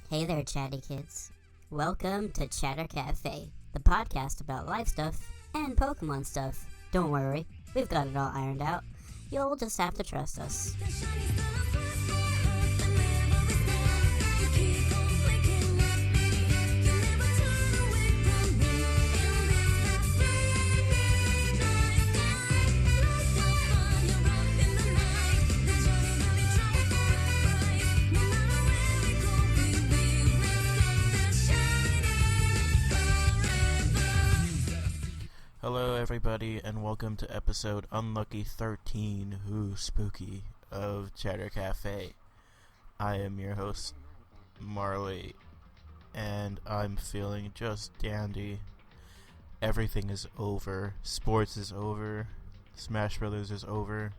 Hey there, chatty kids. Welcome to Chatter Café, the podcast about life stuff and Pokemon stuff. Don't worry, we've got it all ironed out. You'll just have to trust us. Hello everybody and welcome to episode Unlucky 13, Who Spooky, of Chatter Café. I am your host, Marley, and I'm feeling just dandy. Everything is over. Sports is over. Smash Brothers is over.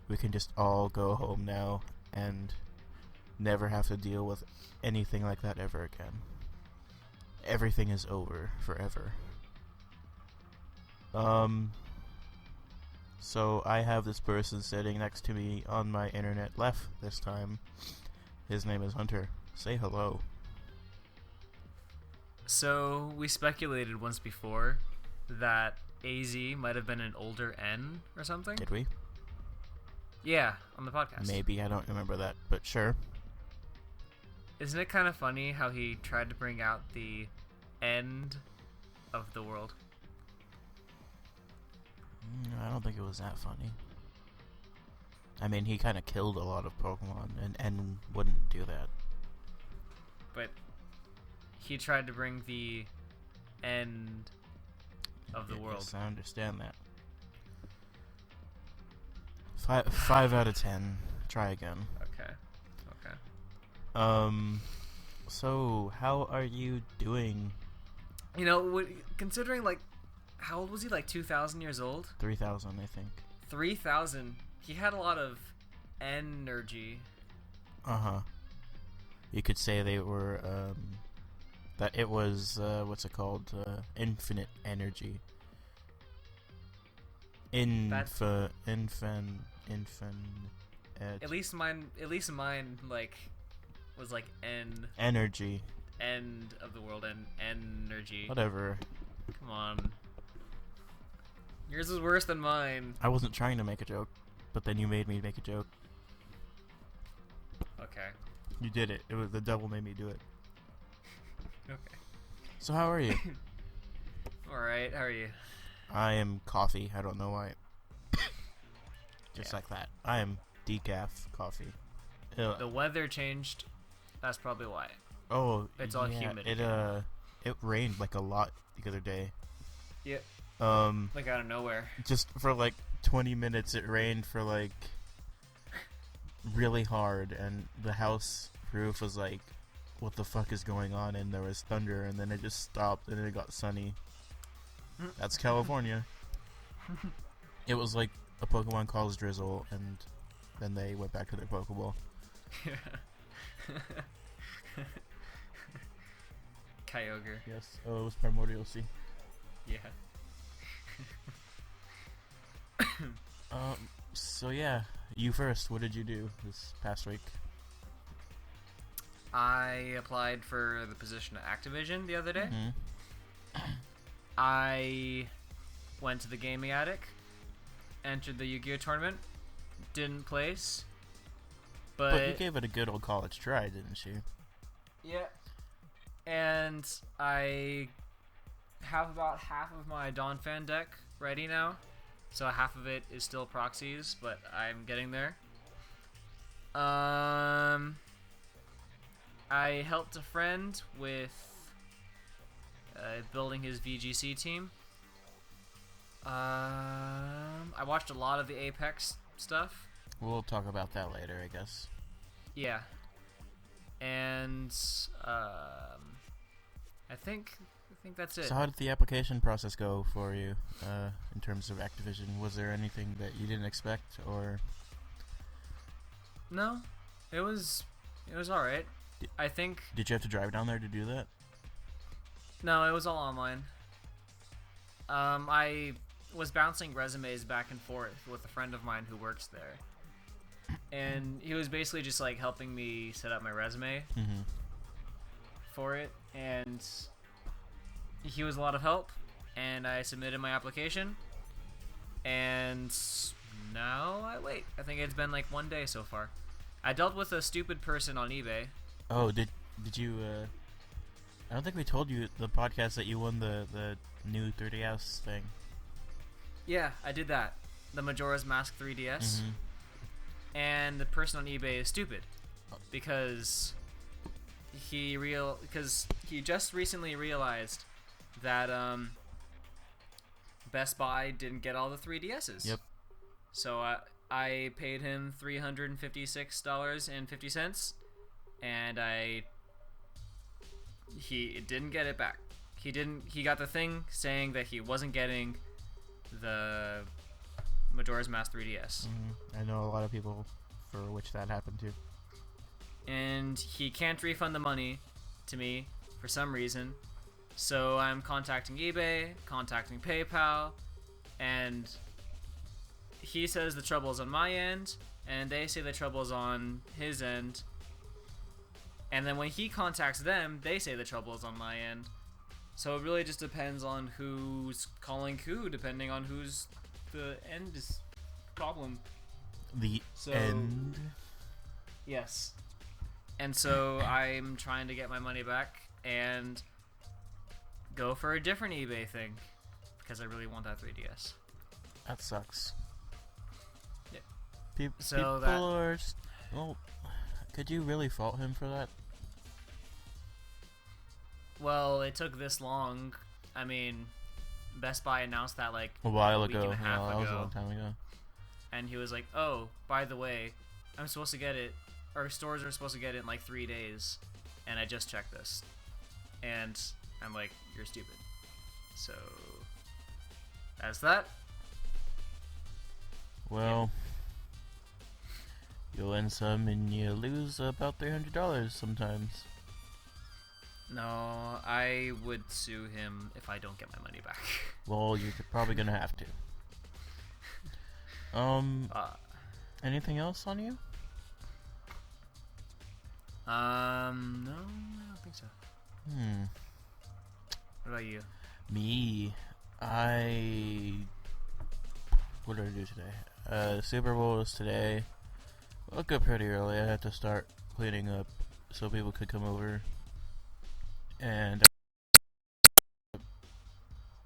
We can just all go home now and never have to deal with anything like that ever again. Everything is over forever. So I have this person sitting next to me on my internet left this time. His name is Hunter. Say hello. So we speculated once before that AZ might have been an older N or something. Did we? Yeah, on the podcast. Maybe, I don't remember that, but sure. Isn't it kind of funny how he tried to bring out the end of the world? I don't think it was that funny. I mean, he kind of killed a lot of Pokemon, and wouldn't do that. But he tried to bring the end of the world. Yes, I understand that. 5 out of 10. Try again. Okay. So, how are you doing? You know, considering, like, how old was he? Like 2,000 years old? 3,000, I think. 3,000. He had a lot of energy. Uh-huh. You could say they were, that it was, what's it called? Infinite energy. At least mine, like, was like energy. End of the world and energy. Whatever. Come on. Yours is worse than mine. I wasn't trying to make a joke, but then you made me make a joke. Okay. You did it. It was the devil made me do it. Okay. So how are you? Alright, how are you? I am coffee. I don't know why. Just like that. I am decaf coffee. Ew. The weather changed. That's probably why. Oh, it's all humid. It rained like a lot the other day. Yep. Like out of nowhere. Just for like 20 minutes it rained for like really hard, and the house roof was like, what the fuck is going on? And there was thunder, and then it just stopped and it got sunny. That's California. It was like a Pokemon calls Drizzle, and then they went back to their Pokeball. Kyogre. Yes. Oh, it was Primordial Sea. Yeah. So yeah, you first. What did you do this past week? I applied for the position at Activision the other day. Mm-hmm. I went to the Gaming Attic, entered the Yu-Gi-Oh tournament, didn't place, but you gave it a good old college try, didn't you? Yeah. And I have about half of my Donphan deck ready now. So half of it is still proxies, but I'm getting there. I helped a friend with building his VGC team. I watched a lot of the Apex stuff. We'll talk about that later, I guess. Yeah. And I think that's it. So how did the application process go for you in terms of Activision? Was there anything that you didn't expect, or? No, it was all right. I think. Did you have to drive down there to do that? No, it was all online. I was bouncing resumes back and forth with a friend of mine who works there, and he was basically just like helping me set up my resume. Mm-hmm. for it, and he was a lot of help, and I submitted my application, and now I wait. I think it's been like 1 day so far. I dealt with a stupid person on eBay. Oh, did you? I don't think we told you the podcast that you won the new 3DS thing. Yeah, I did that. The Majora's Mask 3DS. Mm-hmm. And the person on eBay is stupid because he just recently realized that Best Buy didn't get all the 3DSs. Yep. So I paid him $356.50, and he didn't get it back. He got the thing saying that he wasn't getting the Majora's Mask 3DS. I know a lot of people for which that happened to. And he can't refund the money to me for some reason. So I'm contacting eBay, contacting PayPal, and he says the trouble's on my end, and they say the trouble's on his end. And then when he contacts them, they say the trouble's on my end. So it really just depends on who's calling who, depending on who's the end is problem. The end? Yes. And so I'm trying to get my money back and go for a different eBay thing because I really want that 3DS. That sucks. Yeah. People are... Well, could you really fault him for that? Well, it took this long. I mean, Best Buy announced that like a while week ago. and a half That ago. was a long time ago. And he was like, "Oh, by the way, I'm supposed to get it. Our stores are supposed to get it in like 3 days, and I just checked this." And I'm like, "You're stupid." So that's that. Well, you win some and you lose about $300 sometimes. No, I would sue him if I don't get my money back. Well, you're probably gonna have to. Anything else on you? No, I don't think so. What about you? Me, what did I do today? Super Bowl was today. Woke up pretty early. I had to start cleaning up so people could come over. And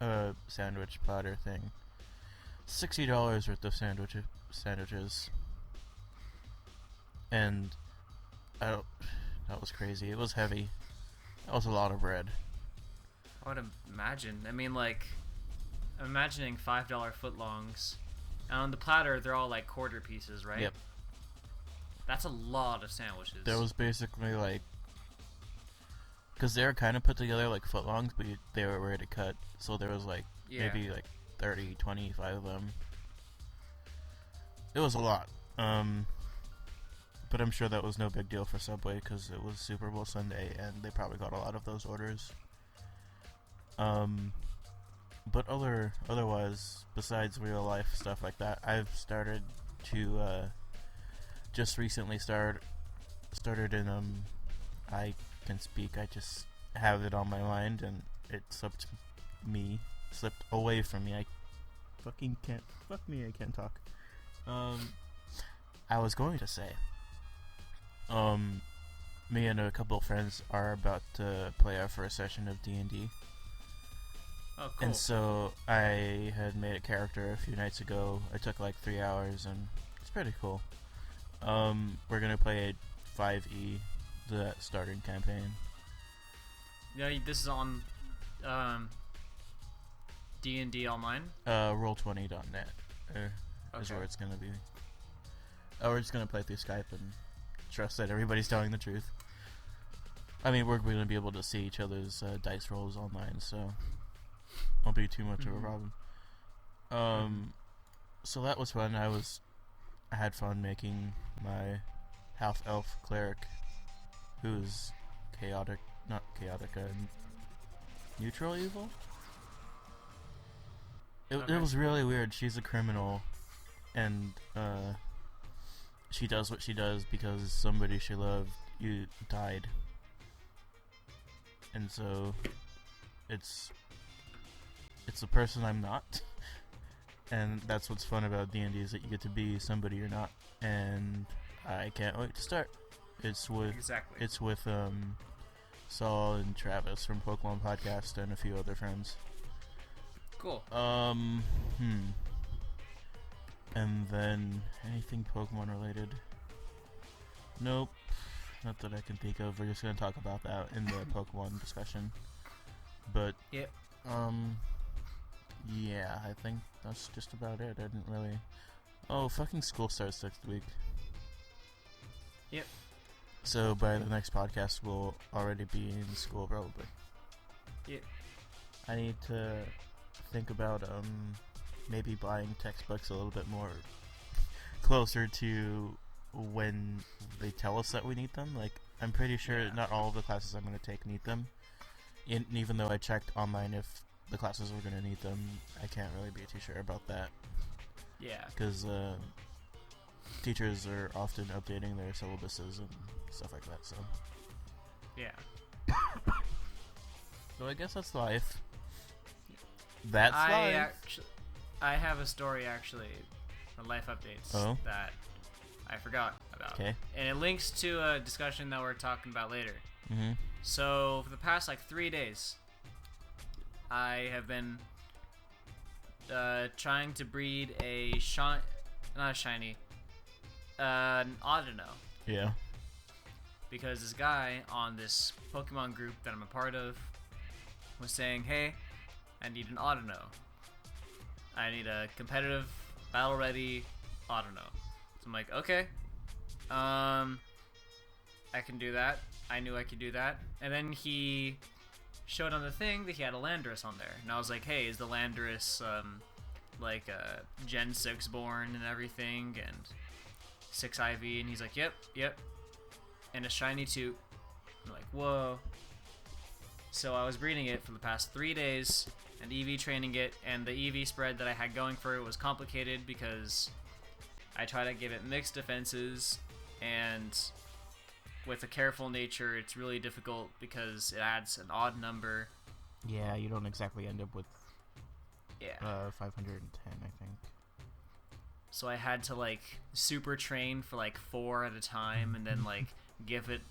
a sandwich platter thing. $60 worth of sandwiches. And that was crazy. It was heavy. That was a lot of bread. I would imagine. I mean, like, I'm imagining $5 footlongs. And on the platter, they're all like quarter pieces, right? Yep. That's a lot of sandwiches. There was basically like... Because they were kind of put together like footlongs, but they were ready to cut. So there was like maybe like 30, 25 of them. It was a lot. But I'm sure that was no big deal for Subway because it was Super Bowl Sunday and they probably got a lot of those orders. But otherwise, besides real life stuff like that, I've started to just recently started in I can speak. I just have it on my mind and it slipped away from me. I fucking can't. Fuck me, I can't talk. I was going to say, me and a couple of friends are about to play our first session of D&D. Oh, cool. And so I had made a character a few nights ago. It took like 3 hours and it's pretty cool. We're gonna play 5e, the starting campaign. Yeah, this is on D&D Online? Roll20.net is Okay. where it's gonna be. Oh, we're just gonna play through Skype and trust that everybody's telling the truth. I mean, we're gonna be able to see each other's dice rolls online, so won't be too much of a problem. So that was fun. I had fun making my half-elf cleric, who's neutral evil? It was really weird. She's a criminal, and she does what she does because somebody she loved died. and so it's the person I'm not, and that's what's fun about D&D is that you get to be somebody you're not, and I can't wait to start. It's with Saul and Travis from Pokemon Podcast and a few other friends. Cool. And then anything Pokemon related? Nope. Not that I can think of. We're just gonna talk about that in the Pokemon discussion. But yep. Yeah, I think that's just about it. I didn't really. Oh, fucking school starts next week. Yep. So by the next podcast, we'll already be in school probably. Yep. I need to think about maybe buying textbooks a little bit more closer to when they tell us that we need them. Like, I'm pretty sure not all of the classes I'm going to take need them. Even though I checked online if the classes were going to need them, I can't really be too sure about that. Yeah. Because teachers are often updating their syllabuses and stuff like that, so. Yeah. So I guess that's life. That's life. I have a story, actually, for life updates that I forgot about. Okay. And it links to a discussion that we're talking about later. Mm-hmm. So, for the past, 3 days, I have been trying to breed an Audino. Yeah. Because this guy on this Pokemon group that I'm a part of was saying, hey, I need an Audino. I need a competitive, battle-ready Audino. So I'm like, okay. I can do that. I knew I could do that. And then he showed on the thing that he had a Landorus on there. And I was like, hey, is the Landorus, Gen 6 born and everything? And 6 IV? And he's like, yep. And a shiny too. I'm like, whoa. So I was breeding it for the past 3 days and EV training it, and the EV spread that I had going for it was complicated because I try to give it mixed defenses, and with a careful nature, it's really difficult because it adds an odd number. Yeah, you don't exactly end up with 510, I think. So I had to super train for 4 at a time, and then give it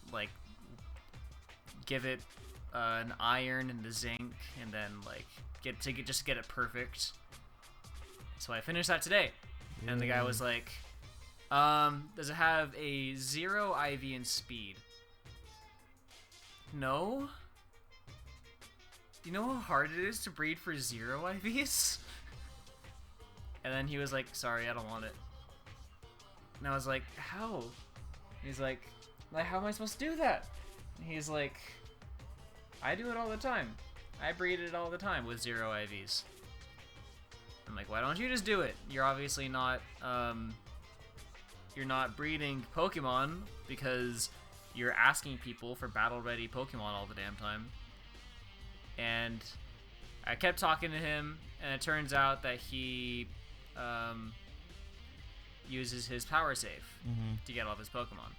an iron and the zinc, and then just get it perfect. So I finished that today, and the guy was like, does it have a 0 IV in speed? No. Do you know how hard it is to breed for 0 IVs? And then he was like, sorry, I don't want it. And I was like, how? He's like, how am I supposed to do that? And he's like, I do it all the time. I breed it all the time with 0 IVs. I'm like, why don't you just do it? You're obviously not, you're not breeding Pokemon because you're asking people for battle-ready Pokemon all the damn time. And I kept talking to him, and it turns out that he uses his power save to get all of his Pokemon.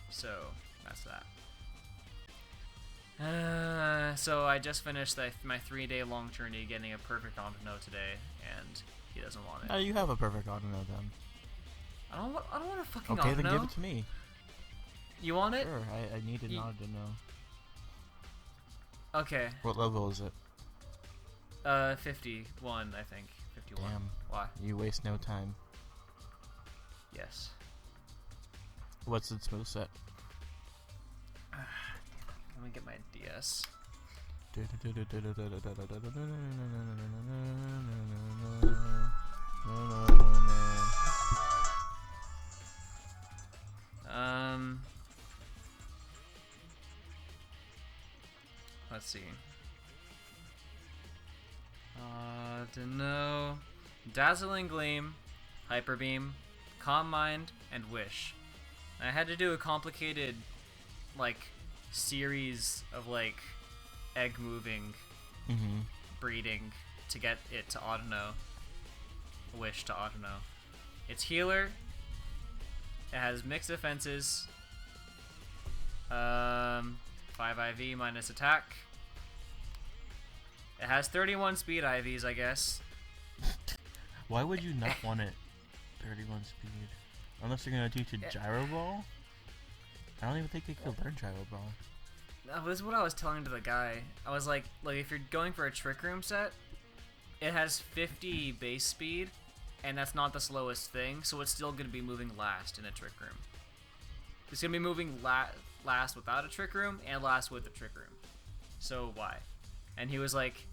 So that's that. So I just finished my 3-day long journey getting a perfect Audino today, and he doesn't want it. Oh, you have a perfect Audino then. I don't want a fucking Audino. Okay, then give it to me. You want it? Sure, I need an Audino. Okay. What level is it? 51, I think. 51. Damn. Why? You waste no time. Yes. What's its moveset? Let me get my DS. Let's see. Dunno. Dazzling Gleam, Hyper Beam, Calm Mind, and Wish. I had to do a complicated, series of, egg moving breeding to get it to Audino. Wish to Audino. It's healer. It has mixed defenses. 5 5 IV minus attack. It has 31 speed IVs, I guess. Why would you not want it 31 speed? Unless you're gonna teach it Gyro Ball? I don't even think it could learn Gyro Ball. That was what I was telling to the guy. I was like if you're going for a Trick Room set, it has 50 base speed, and that's not the slowest thing, so it's still gonna be moving last in a Trick Room. It's gonna be moving last without a Trick Room and last with a Trick Room. So why? And he was like,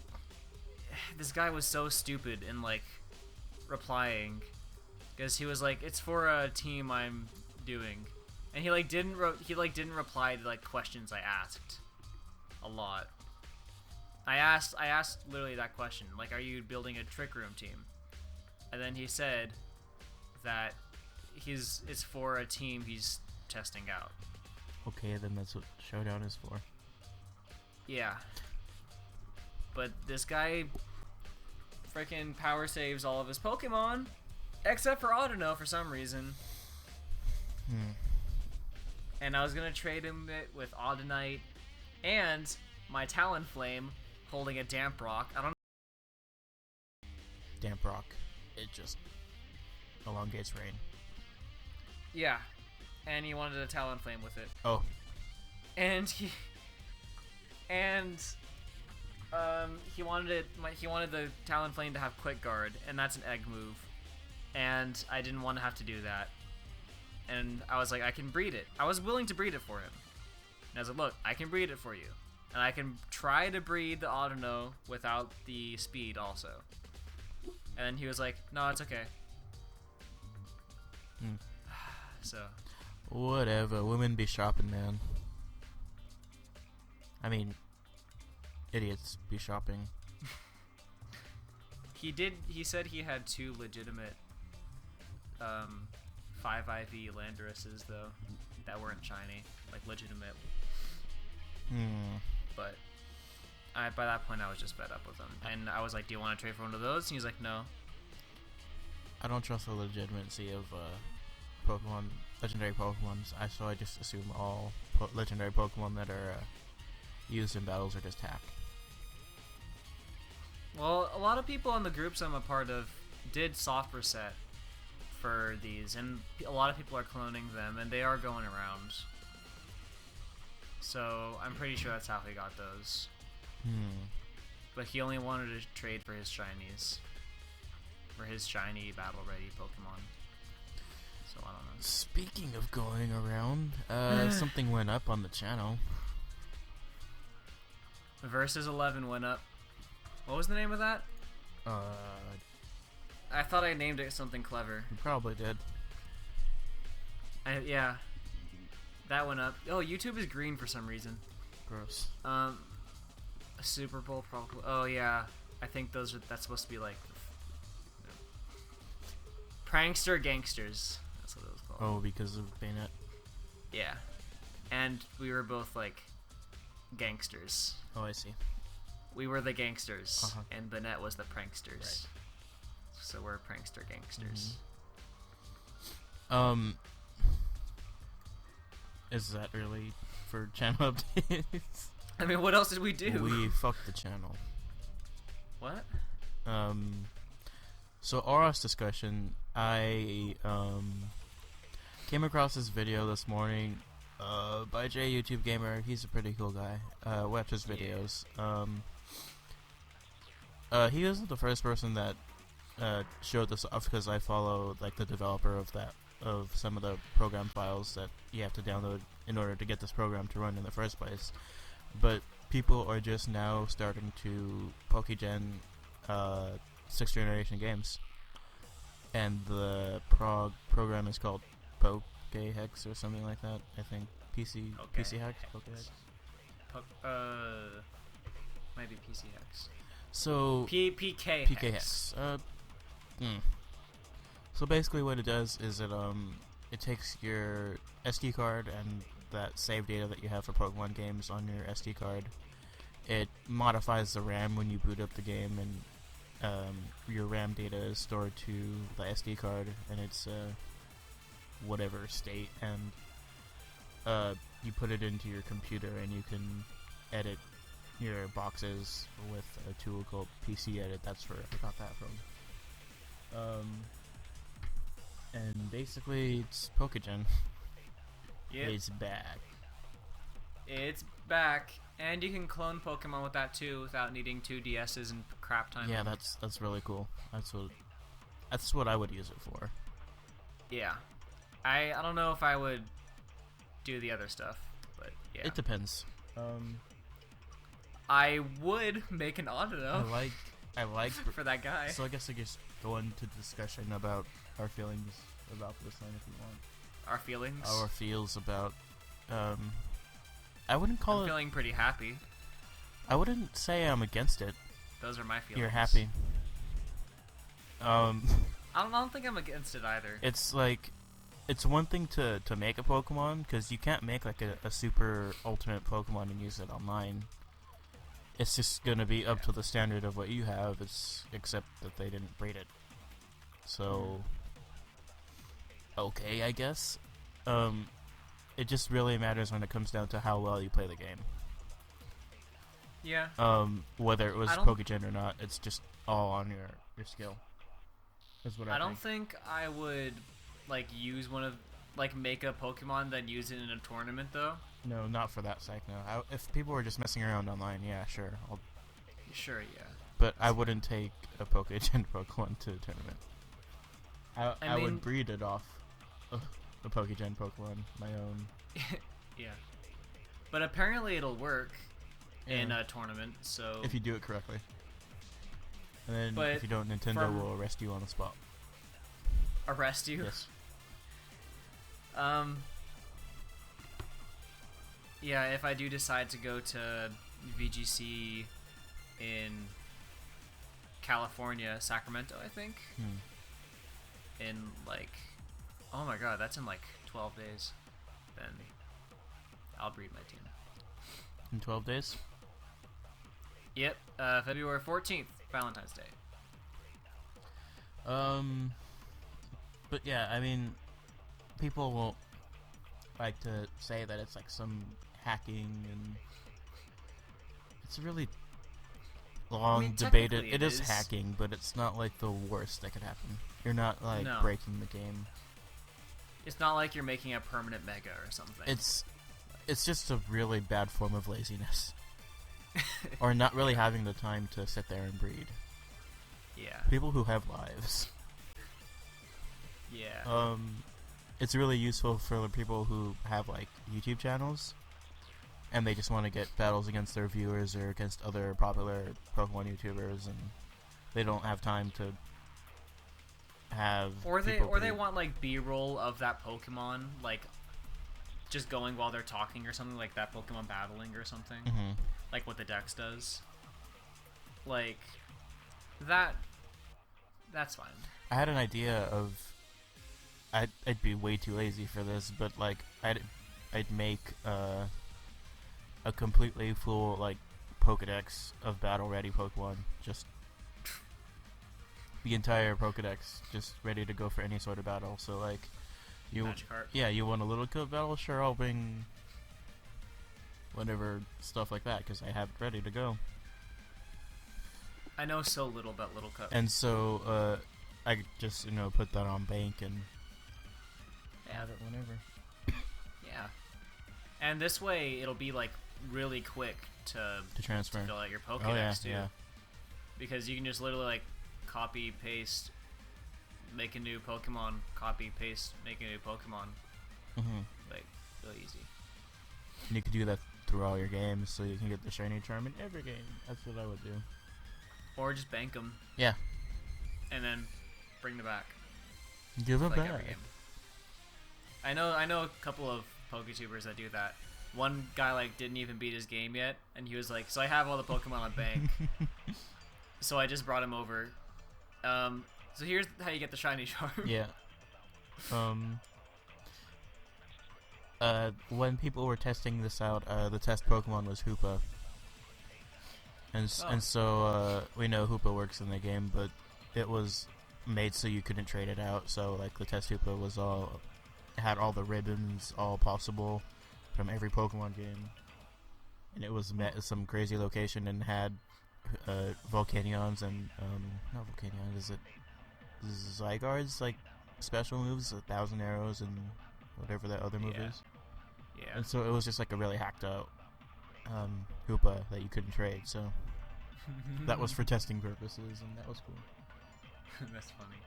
this guy was so stupid in like replying, because he was like, it's for a team I'm doing, and he didn't reply to like questions I asked a lot. I asked literally that question, like, are you building a Trick Room team? And then he said that it's for a team he's testing out. Okay, then that's what Showdown is for. Yeah. But this guy freaking power saves all of his Pokemon, except for Audino for some reason. And I was gonna trade him it with Audinite and my Talonflame holding a Damp Rock. I don't know. Damp Rock. It just elongates rain. Yeah. And he wanted a Talonflame with it. Oh. And he wanted the Talonflame to have Quick Guard, and that's an egg move. And I didn't want to have to do that. And I was like, I can breed it. I was willing to breed it for him. And I was like, look, I can breed it for you. And I can try to breed the Audino without the speed also. And then he was like, no, it's okay. So. Whatever. Women be shopping, man. I mean, idiots be shopping. He said he had 2 legitimate 5 IV Landorus's though that weren't shiny, like legitimate. But by that point I was just fed up with him, and I was like, do you want to trade for one of those? And he's like, no. I don't trust the legitimacy of Pokemon, legendary Pokemons. So I just assume all legendary Pokemon that are used in battles are just hack. Well, a lot of people in the groups I'm a part of did soft reset for these, and a lot of people are cloning them, and they are going around. So I'm pretty sure that's how he got those. But he only wanted to trade for his shinies, for his shiny battle-ready Pokemon. So I don't know. Speaking of going around, something went up on the channel. Versus 11 went up. What was the name of that? I thought I named it something clever. You probably did. Yeah. That went up. Oh, YouTube is green for some reason. Gross. A Super Bowl probably. Oh yeah. I think that's supposed to be like Prankster Gangsters. That's what it was called. Oh, because of Bayonet. Yeah. And we were both like gangsters. Oh, I see. We were the gangsters, and Bennett was the pranksters. Right. So we're prankster gangsters. Is that really for channel updates? I mean, what else did we do? We fucked the channel. What? So Auros discussion, I came across this video this morning by Jay YouTube Gamer. He's a pretty cool guy. Watch his videos. He wasn't the first person that showed this off, because I follow like the developer of some of the program files that you have to download in order to get this program to run in the first place. But people are just now starting to PokeGen 6th generation games, and the program is called PKHeX or something like that. I think PKHeX. Might be PKHeX. So PKHeX. So basically, what it does is it takes your SD card and that save data that you have for Pokemon games on your SD card. It modifies the RAM when you boot up the game, and your RAM data is stored to the SD card, and it's whatever state, and you put it into your computer and you can edit your boxes with a tool called PC Edit. That's where I got that from. And basically, it's Pokegen. Yep. It's back. It's back, and you can clone Pokemon with that too, without needing 2 DSs and crap time. Yeah, that's really cool. That's what I would use it for. Yeah. I don't know if I would do the other stuff, but yeah. It depends. I would make an auto though. I like for that guy. So I guess I just go into discussion about our feelings about this thing if you want. Our feelings? Our feels about I wouldn't call I'm feeling pretty happy. I wouldn't say I'm against it. Those are my feelings. You're happy. I don't think I'm against it either. It's like, it's one thing to make a Pokemon, because you can't make like a super ultimate Pokemon and use it online. It's just gonna be up to the standard of what you have, except that they didn't breed it. So, okay, I guess. It just really matters when it comes down to how well you play the game. Yeah. Whether it was Pokegen or not, it's just all on your skill. That's what I don't think I would use make a Pokemon then use it in a tournament though. No, not for that sake. No, if people were just messing around online, yeah, sure. Sure, yeah. But I wouldn't take a Pokegen Pokemon to a tournament. I would breed it off a Pokegen Pokemon, my own. Yeah. But apparently it'll work in a tournament, so... If you do it correctly. And then if you don't, Nintendo will arrest you on the spot. Arrest you? Yes. Yeah, if I do decide to go to VGC in California, Sacramento, I think. In oh my god, that's in 12 days. Then I'll breed my team. In 12 days? Yep, February 14th, Valentine's Day. But yeah, I mean, people will like to say that it's some hacking, and it's really long debated. It is hacking, but it's not the worst that could happen. You're not breaking the game. It's not like you're making a permanent mega or something. It's just a really bad form of laziness. Or not really having the time to sit there and breed. Yeah. People who have lives. Yeah. It's really useful for the people who have YouTube channels, and they just want to get battles against their viewers or against other popular Pokemon YouTubers, and they don't have time to have they want B-roll of that Pokemon just going while they're talking or something, like that Pokemon battling or something. Mm-hmm. Like what the Dex does. That's fine. I had an idea of I'd be way too lazy for this, but I'd make a completely full Pokedex of battle ready Pokemon, just the entire Pokedex, just ready to go for any sort of battle. So you want a little kill battle? Sure, I'll bring whatever stuff like that because I have it ready to go. I know so little about Little Cup. And so I just put that on bank and have it whenever. Yeah. And this way it'll be really quick to transfer, to fill out your Pokedex too. Yeah. Because you can just literally copy paste, make a new Pokemon, copy paste, make a new Pokemon. Mm-hmm. Really easy. And you can do that through all your games, so you can get the shiny charm in every game. That's what I would do. Or just bank them. Yeah. And then bring them back. Give them back. Every game. I know a couple of PokeTubers that do that. One guy didn't even beat his game yet, and he was like, "So I have all the Pokemon on bank." So I just brought him over. So here's how you get the shiny charm. Yeah. When people were testing this out, the test Pokemon was Hoopa. And so we know Hoopa works in the game, but it was made so you couldn't trade it out. So the test Hoopa was had all the ribbons, all possible, from every Pokemon game, and it was met at some crazy location and had Volcanions and not Volcanions, is it Zygarde's like special moves, 1,000 arrows and whatever that other move is. Yeah. And so it was just like a really hacked out Hoopa that you couldn't trade. So that was for testing purposes, and that was cool. That's funny.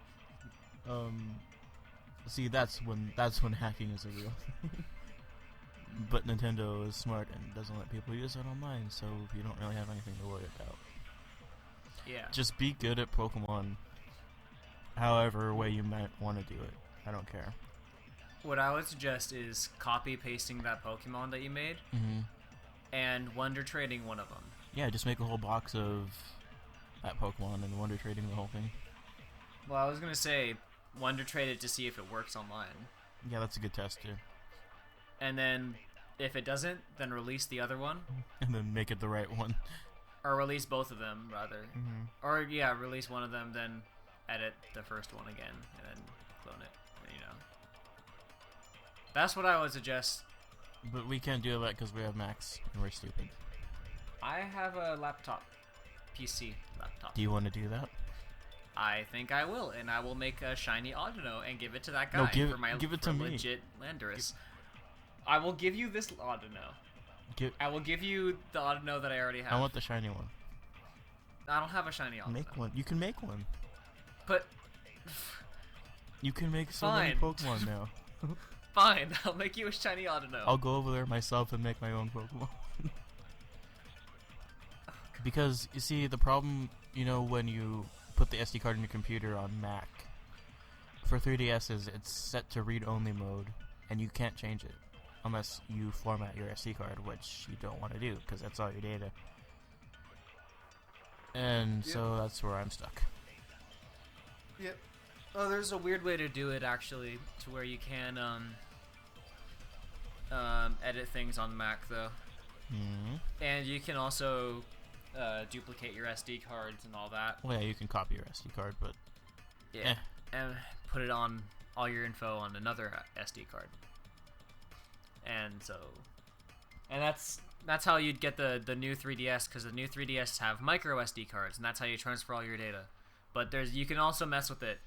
See, that's when hacking is a real thing. But Nintendo is smart and doesn't let people use it online, so you don't really have anything to worry about. Yeah. Just be good at Pokemon, however way you might want to do it. I don't care. What I would suggest is copy-pasting that Pokemon that you made, and Wonder Trading one of them. Yeah, just make a whole box of that Pokemon and Wonder Trading the whole thing. Well, I was gonna say Wonder Trade it to see if it works online. Yeah, that's a good test too. And then, if it doesn't, then release the other one. And then make it the right one. Or release both of them, rather. Or, yeah, release one of them, then edit the first one again, and then clone it, you know. That's what I would suggest. But we can't do that because we have Macs, and we're stupid. I have a laptop. PC laptop. Do you want to do that? I think I will, and I will make a shiny Audino and give it to that guy give for it to me. Legit Landorus. I will give you this Audino. I will give you the Audino that I already have. I want the shiny one. I don't have a shiny Audino. Make one. You can make one. But you can make so many Pokemon now. Fine, I'll make you a shiny Audino. I'll go over there myself and make my own Pokemon. Because, you see, the problem, when you put the SD card in your computer on Mac, for 3DSs, it's set to read-only mode, and you can't change it unless you format your SD card, which you don't want to do, because that's all your data. And so that's where I'm stuck. Yep. Oh, there's a weird way to do it, actually, to where you can edit things on Mac, though. And you can also duplicate your SD cards and all that. Well, yeah, you can copy your SD card, but... Yeah, and put it on all your info on another SD card. And so... And that's how you'd get the new 3DS, because the new 3DS have micro SD cards, and that's how you transfer all your data. But you can also mess with it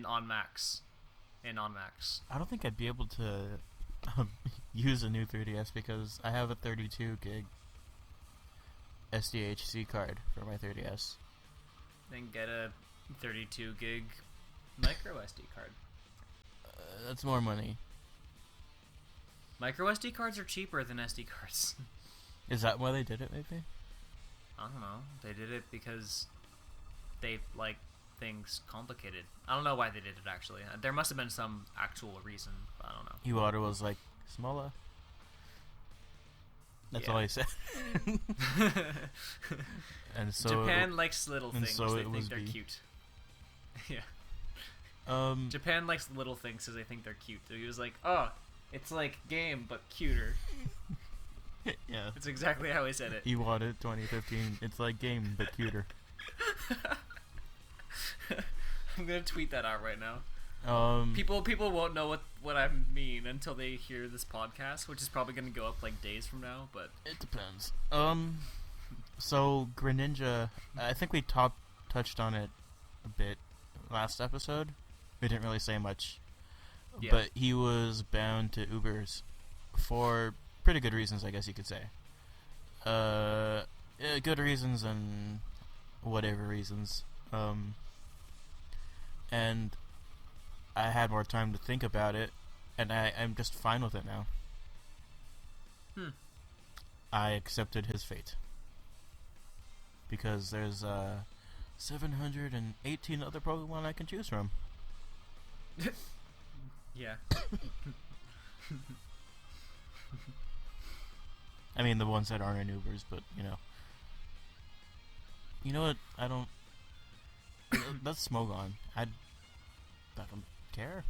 on Macs. I don't think I'd be able to use a new 3DS because I have a 32 gig SDHC card for my 3DS. Then get a 32 gig micro SD card. That's more money. Micro SD cards are cheaper than SD cards. Is that why they did it, maybe? I don't know. They did it because they like things complicated. I don't know why they did it, actually. There must have been some actual reason, but I don't know. Iwata was like, smaller. That's all he said. And so Japan likes little things. So they think they're cute. Yeah. Japan likes little things because they think they're cute. So he was like, oh, it's like game, but cuter. Yeah. That's exactly how he said it. Iwata 2015. It's like game, but cuter. I'm gonna tweet that out right now. People won't know what I mean until they hear this podcast, which is probably gonna go up like days from now, but it depends. So Greninja, I think we touched on it a bit last episode. We didn't really say much, but he was bound to Ubers for pretty good reasons, I guess you could say. Good reasons and whatever reasons. And I had more time to think about it, and I'm just fine with it now. I accepted his fate. Because there's 718 other Pokemon I can choose from. Yeah. I mean, the ones that aren't in Ubers, but, You know what? I don't... That's Smogon. I don't care.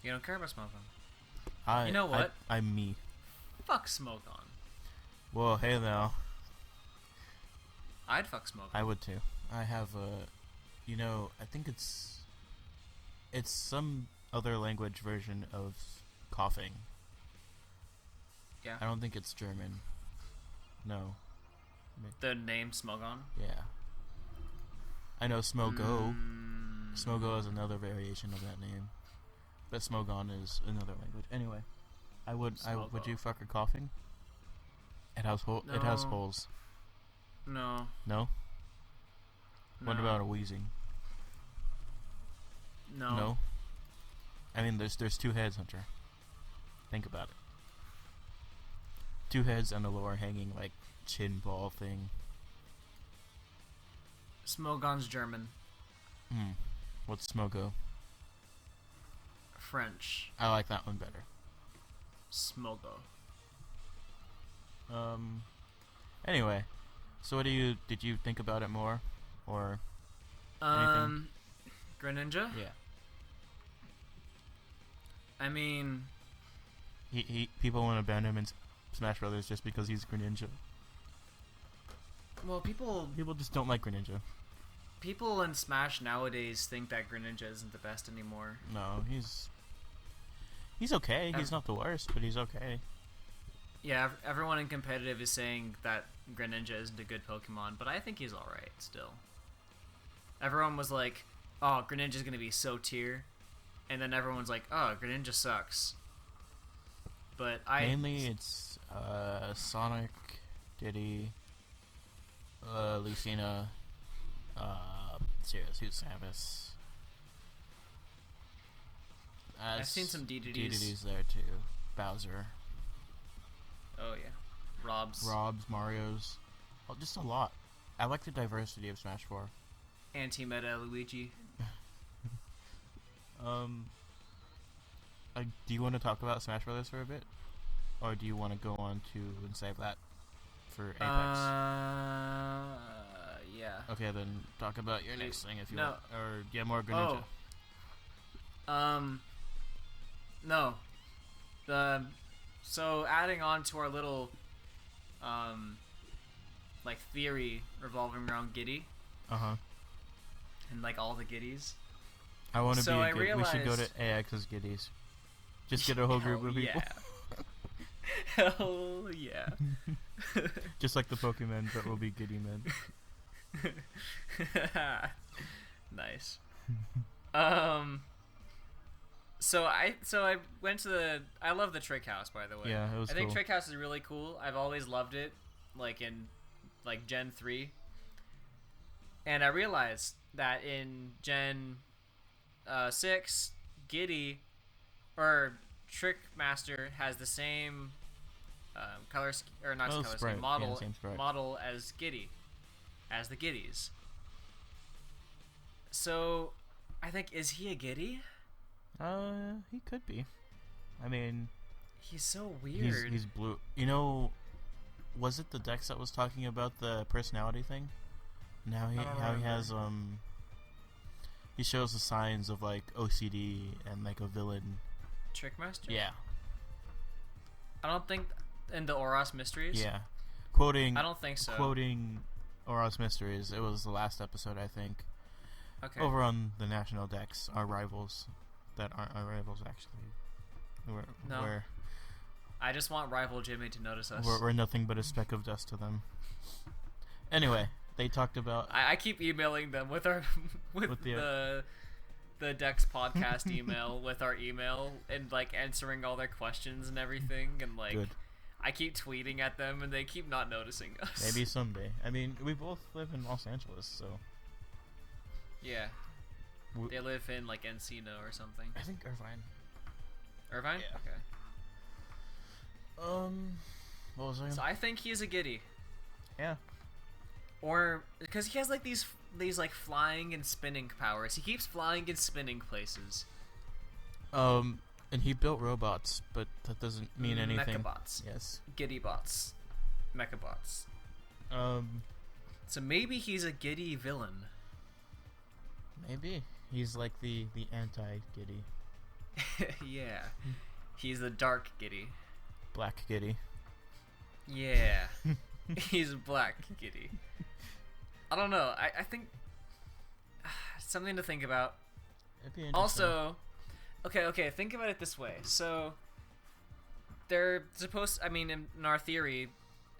You don't care about Smogon? You know what? I'm me. Fuck Smogon. Well, hey now. I'd fuck Smogon. I would too. I have a... I think it's some other language version of coughing. Yeah. I don't think it's German. No. The name Smogon? Yeah. I know Smogo. Smogo is another variation of that name. But Smogon is another language. Anyway, would you fuck her coughing? It has It has No. holes. No. No? What No. about a wheezing? No. I mean, there's two heads, Hunter. Think about it. Two heads and a lower hanging, like, chin ball thing. Smogon's German. What's Smogo? French. I like that one better. Smogo. Anyway, so did you think about it more? Or anything? Greninja? Yeah. I mean, People want to ban him in Smash Brothers just because he's Greninja. well, people People just don't like Greninja. in Smash nowadays think that Greninja isn't the best anymore. No, he's okay. He's not the worst, but he's okay. Yeah, everyone in competitive is saying that Greninja isn't a good Pokemon, but I think he's alright still. Everyone was like, oh, Greninja's gonna be so tier. And then everyone's like, oh, Greninja sucks. But Mainly it's Sonic, Diddy, Lucina, Sirius, who's Samus. I've seen some DDDs. DDDs there too. Bowser. Oh, yeah. Robs. Mario's. Well, just a lot. I like the diversity of Smash 4. Anti-meta Luigi. Do you want to talk about Smash Brothers for a bit? Or do you want to go on to and save that for Apex? Yeah. Okay, then talk about your next thing if you No. want. Or, yeah, more Greninja. No. So adding on to our little, like theory revolving around Giddy Uh-huh. and like all the Giddies. I want to So I be we should go to realized- AX's Giddies. Just get a whole group of people. Yeah. Hell yeah. Just like the Pokemon, but will be Giddy men. Nice. So I went to I love the Trick House, by the way. Yeah, it was I think cool. Trick House is really cool. I've always loved it, like in Gen 3. And I realized that in Gen 6, Giddy or Trick Master has the same color or not Oh, color sprite. scheme, model Yeah, same sprite. model as Giddy, as the Giddies. So I think, is he a Giddy? He could be. I mean, He's so weird. he's blue. You know, was it the Dex that was talking about the personality thing? Now he I don't how he remember. has he shows the signs of like OCD and like a villain. Trick Master? Yeah. I don't think in the Oros Mysteries. Yeah. Quoting I don't think so. quoting Oros Mysteries. It was the last episode, I think. Okay. Over on the National Dex, our rivals that aren't our rivals actually. No. I just want rival Jimmy to notice us. We're nothing but a speck of dust to them. Anyway, they talked about I keep emailing them with our with the- the Dex podcast email with our email and like answering all their questions and everything, and like Good. I keep tweeting at them and they keep not noticing us. Maybe someday. I mean, we both live in Los Angeles, so Yeah. W- They live in like Encino or something. I think Irvine. Irvine? Yeah. Okay. What was I? So I think he's a Giddy. Yeah. Or because he has like these like flying and spinning powers. He keeps flying and spinning places. And he built robots, but that doesn't mean anything. Mechabots. Yes. Giddy bots. Mechabots. Um, So maybe he's a Giddy villain. maybe he's like the anti-Giddy, Yeah. He's the dark Giddy. Black Giddy. Yeah. He's Black Giddy. I don't know. I think something to think about. It'd be interesting. Also, okay, think about it this way. So they're supposed. I mean, in our theory,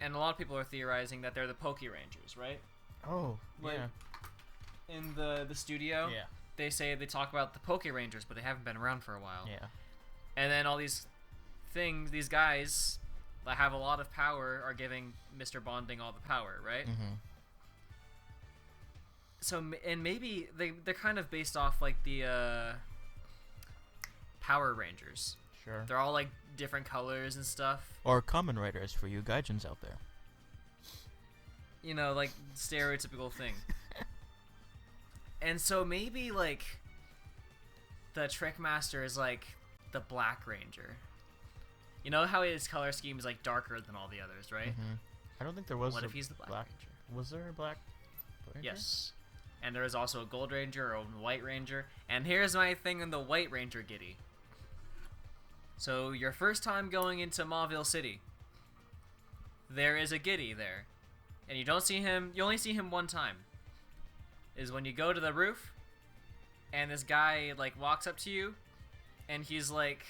and a lot of people are theorizing that they're the Poke Rangers, right? Oh, Like, yeah. In the studio, Yeah. they talk about the Poke Rangers, but they haven't been around for a while. Yeah. And then all these guys that have a lot of power are giving Mr. Bonding all the power, right? Mm-hmm. So, and maybe they're kind of based off like the Power Rangers. Sure. They're all like different colors and stuff. Or Kamen Riders for you Gaijins out there. You know, like stereotypical thing. And so maybe like the Trickmaster is like the Black Ranger. You know how his color scheme is like darker than all the others, right? Mm-hmm. I don't think there was. What if he's the Black Ranger? Was there a Black Ranger? Yes. And there is also a Gold Ranger or a White Ranger. And here's my thing on the White Ranger giddy. So your first time going into Mauville City, there is a giddy there. And you don't see him, you only see him one time. Is when you go to the roof, and this guy like walks up to you, and he's like,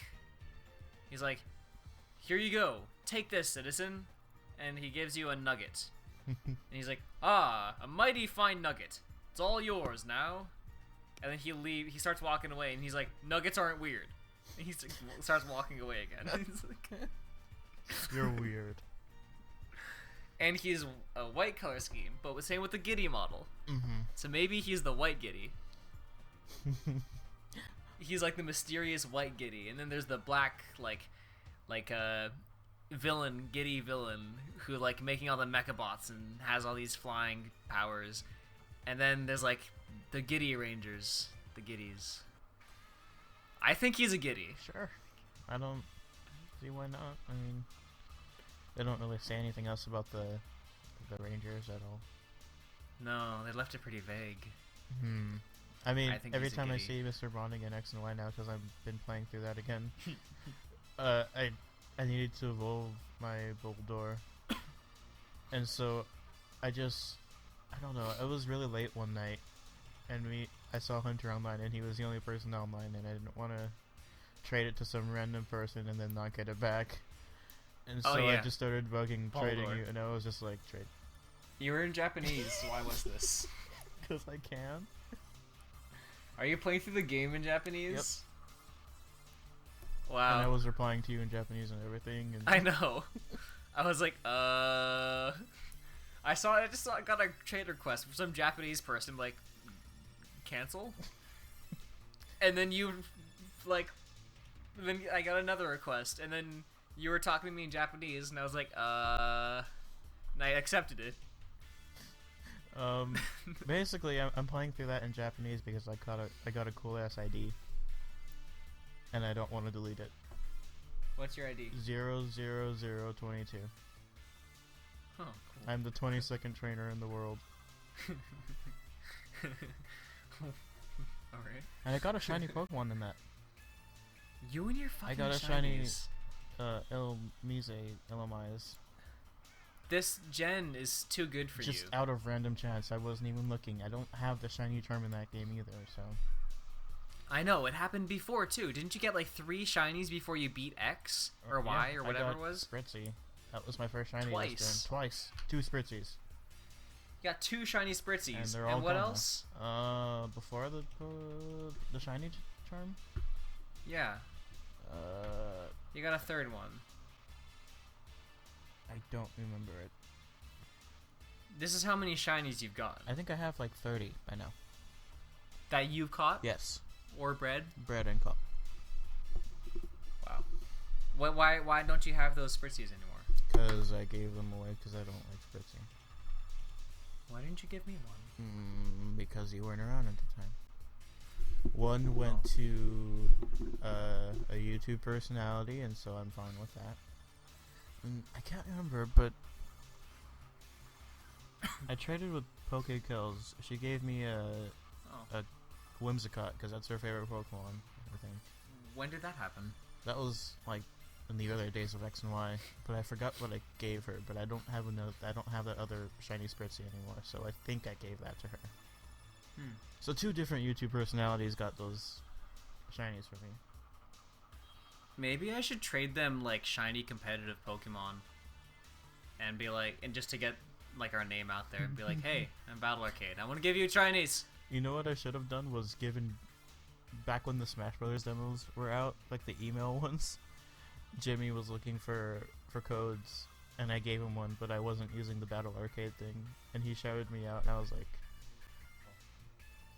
here you go, take this, citizen. And he gives you a nugget. And he's like, ah, a mighty fine nugget. It's all yours now. And then he starts walking away, and he's like, nuggets aren't weird. And he starts walking away again. He's like, You're weird. and he's a white color scheme, but same with the Giddy model. Mm-hmm. So maybe he's the white Giddy. He's like the mysterious white Giddy, and then there's the black villain, Giddy villain, who like making all the mechabots and has all these flying powers. And then there's like the Giddy Rangers, the Giddies. I think he's a Giddy. Sure. I don't see why not. I mean, they don't really say anything else about the Rangers at all. No, they left it pretty vague. I mean, I think every he's a time I Giddy. see Mr. Bonding in X and Y now, because I've been playing through that again, I needed to evolve my Bulldor, and so I don't know. It was really late one night, and I saw Hunter online, and he was the only person online, and I didn't want to trade it to some random person and then not get it back. And so I just started bugging trading Bulldor. you, and I was just like, trade. You were in Japanese, so why was this? Because I can. Are you playing through the game in Japanese? Wow. And I was replying to you in Japanese and everything. And I know. I was like, I got a trade request from some Japanese person, like, cancel? And then then I got another request, and then you were talking to me in Japanese, and I was like, and I accepted it. Basically, I'm playing through that in Japanese because I got a cool ass ID, and I don't want to delete it. What's your ID? 00022. Oh, cool. I'm the 22nd trainer in the world, Alright. and I got a shiny Pokemon in that. You and your fucking got a shiny shinies. Illumise. This gen is too good for Just you. out of random chance. I wasn't even looking. I don't have the shiny charm in that game either, so. I know, it happened before too. Didn't you get like 3 shinies before you beat X or Y or whatever it was? Spritzy. That was my first shiny. Twice. Twice. 2 Spritzies. You got 2 shiny Spritzies. And they're all what gone now. else? Before the shiny charm? Yeah. You got a 3rd one. I don't remember it. This is how many shinies you've gotten. I think I have like 30 by now. That you've caught? Yes. Or bred? Bred and caught. Wow. Why don't you have those Spritzies anymore? Because I gave them away because I don't like Spritzy. Why didn't you give me one? Because you weren't around at the time. One went to a YouTube personality, and so I'm fine with that. And I can't remember, but I traded with PKHeX. She gave me a Whimsicott because that's her favorite Pokemon. I think. When did that happen? That was like in the earlier days of X and Y, but I forgot what I gave her. But I don't have that other shiny Spritzy anymore, so I think I gave that to her. So 2 different YouTube personalities got those shinies for me. Maybe I should trade them like shiny competitive Pokemon, and be like, and just to get like our name out there, and be like, hey, I'm Battle Arcade. I want to give you Chinese. You know what I should have done was given back when the Smash Brothers demos were out, like the email ones. Jimmy was looking for codes, and I gave him one, but I wasn't using the Battle Arcade thing, and he shouted me out, and I was like,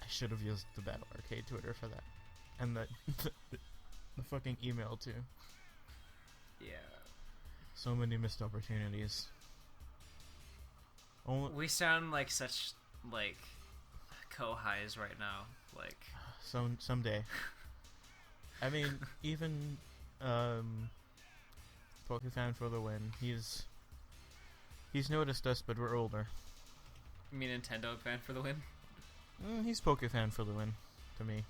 I should have used the Battle Arcade Twitter for that, and the fucking email too. Yeah. So many missed opportunities. We sound like such like co-highs right now. Like someday. I mean, even Pokefan for the win. He's noticed us, but we're older. You mean Nintendo fan for the win? He's Pokefan for the win, to me.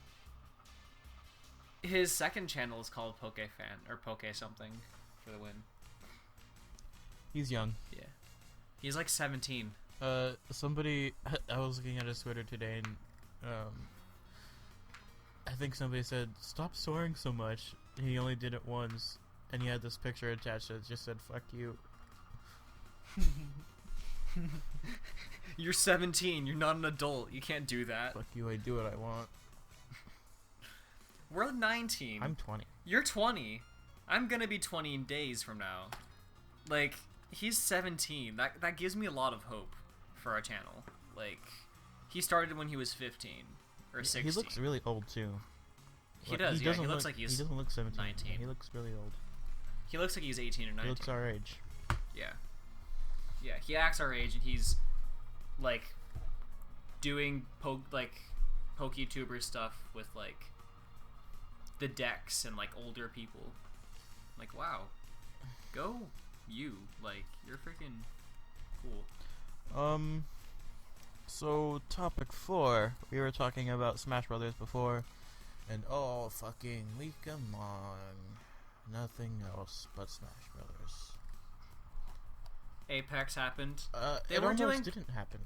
His second channel is called Pokefan or Poke something for the win. He's young. Yeah. He's like 17. Somebody, I was looking at his Twitter today, and I think somebody said, stop soaring so much. He only did it once, and he had this picture attached that just said, fuck you. You're 17. You're not an adult. You can't do that. Fuck you, I do what I want. We're 19. I'm 20. You're 20. I'm gonna be 20 in days from now. Like, he's 17. That gives me a lot of hope for our channel. Like, he started when he was 15 or 16. He looks really old too. He does. Yeah, he looks like he's. He doesn't look 17. 19. He looks really old. He looks like he's 18 or 19. He looks our age. Yeah. Yeah, he acts our age, and he's like doing PokeTuber stuff with like the decks and like older people. Like, wow, go you! Like, you're freaking cool. So topic 4, we were talking about Smash Brothers before, and all fucking week long, nothing else but Smash Brothers. Apex happened. It almost didn't happen.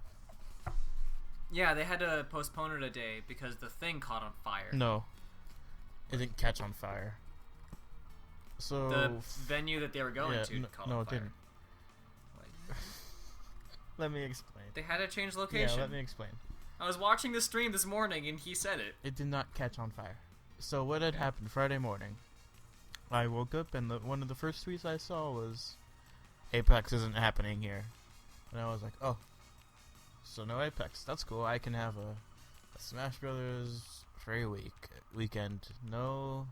Yeah, they had to postpone it a day because the thing caught on fire. No, it didn't catch on fire. So the venue that they were going to caught on fire. No, it didn't. Let me explain. They had to change location. Yeah, let me explain. I was watching the stream this morning and he said it. It did not catch on fire. So what had happened Friday morning? I woke up and one of the first tweets I saw was, Apex isn't happening here. And I was like, oh, so no Apex. That's cool. I can have a Smash Brothers free weekend. No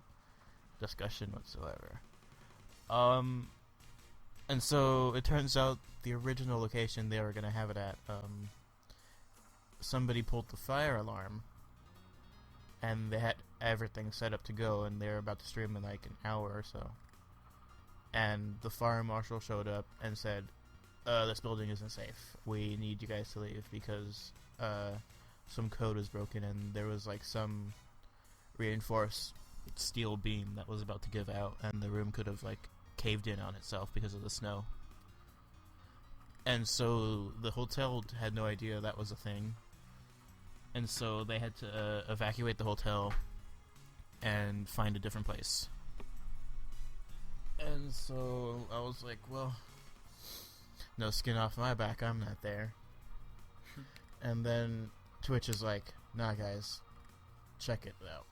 discussion whatsoever. And so it turns out the original location they were going to have it at, somebody pulled the fire alarm, and they had everything set up to go, and they were about to stream in like an hour or so. And the fire marshal showed up and said, this building isn't safe. We need you guys to leave because some code is broken, and there was like some reinforced steel beam that was about to give out, and the room could have like caved in on itself because of the snow. And so the hotel had no idea that was a thing, and so they had to evacuate the hotel and find a different place. And so I was like, well, no skin off my back, I'm not there. And then Twitch is like, nah guys, check it out,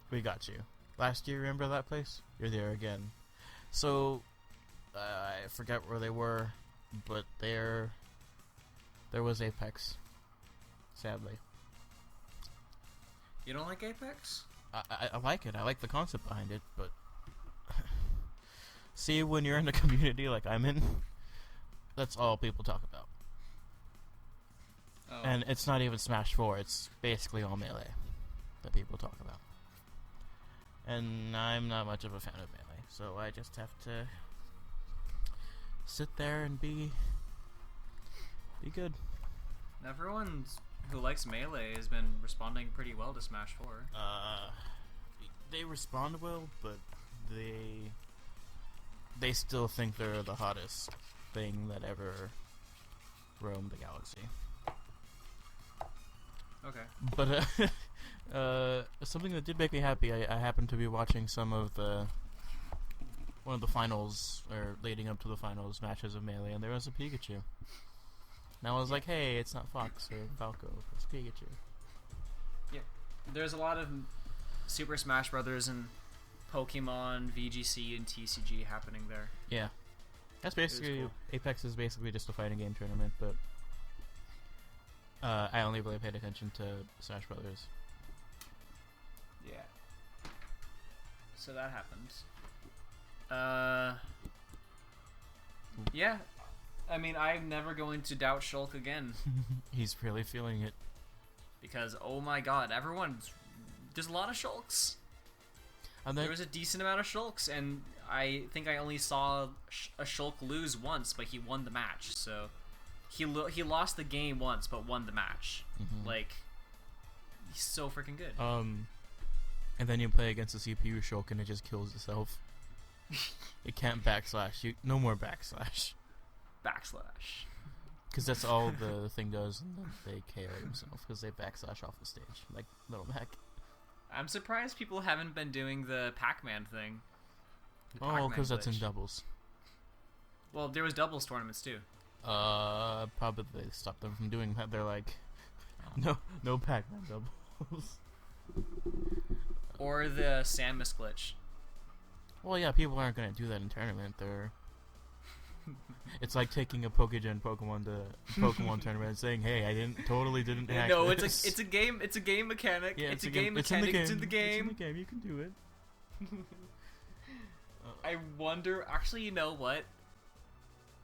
we got you. Last year, remember that place? You're there again. So I forgot where they were, but there was Apex, sadly. You don't like Apex? I like it. I like the concept behind it, but see, when you're in a community like I'm in, that's all people talk about. Oh. And it's not even Smash 4, it's basically all Melee that people talk about. And I'm not much of a fan of Melee, so I just have to sit there and be good. Everyone who likes Melee has been responding pretty well to Smash 4. They respond well, but they still think they're the hottest thing that ever roamed the galaxy. Okay. But something that did make me happy, I happened to be watching some of the one of the finals, or leading up to the finals matches of Melee, and there was a Pikachu. And I was like, hey, it's not Fox or Falco, it's Pikachu. Yeah. There's a lot of Super Smash Brothers and Pokemon, VGC, and TCG happening there. Yeah. That's basically, cool. Apex is basically just a fighting game tournament, but I only really paid attention to Smash Brothers. Yeah. So that happened. Yeah. I mean, I'm never going to doubt Shulk again. He's really feeling it. Because, oh my god, there's a lot of Shulks. And There was a decent amount of Shulks, and I think I only saw a Shulk lose once, but he won the match, so... He lost the game once, but won the match. Mhm. Like, he's so freaking good. And then you play against a CPU Shulk and it just kills itself. It can't backslash. No more backslash. Backslash. Because that's all the thing does, and then they KO themselves because they backslash off the stage, like Little Mac. I'm surprised people haven't been doing the Pac-Man thing. The Oh, Pac-Man because that's in glitch. doubles. Well, there was doubles tournaments too. Probably they stopped them from doing that. They're like, no Pac-Man doubles. Or the Samus glitch. Well, yeah, people aren't gonna do that in tournament. It's like taking a Pokegen Pokemon to Pokemon tournament and saying, "Hey, I didn't hack No, this." it's a game mechanic. Yeah, it's a game mechanic. It's in the game. It's in the game. You can do it. I wonder. Actually, you know what?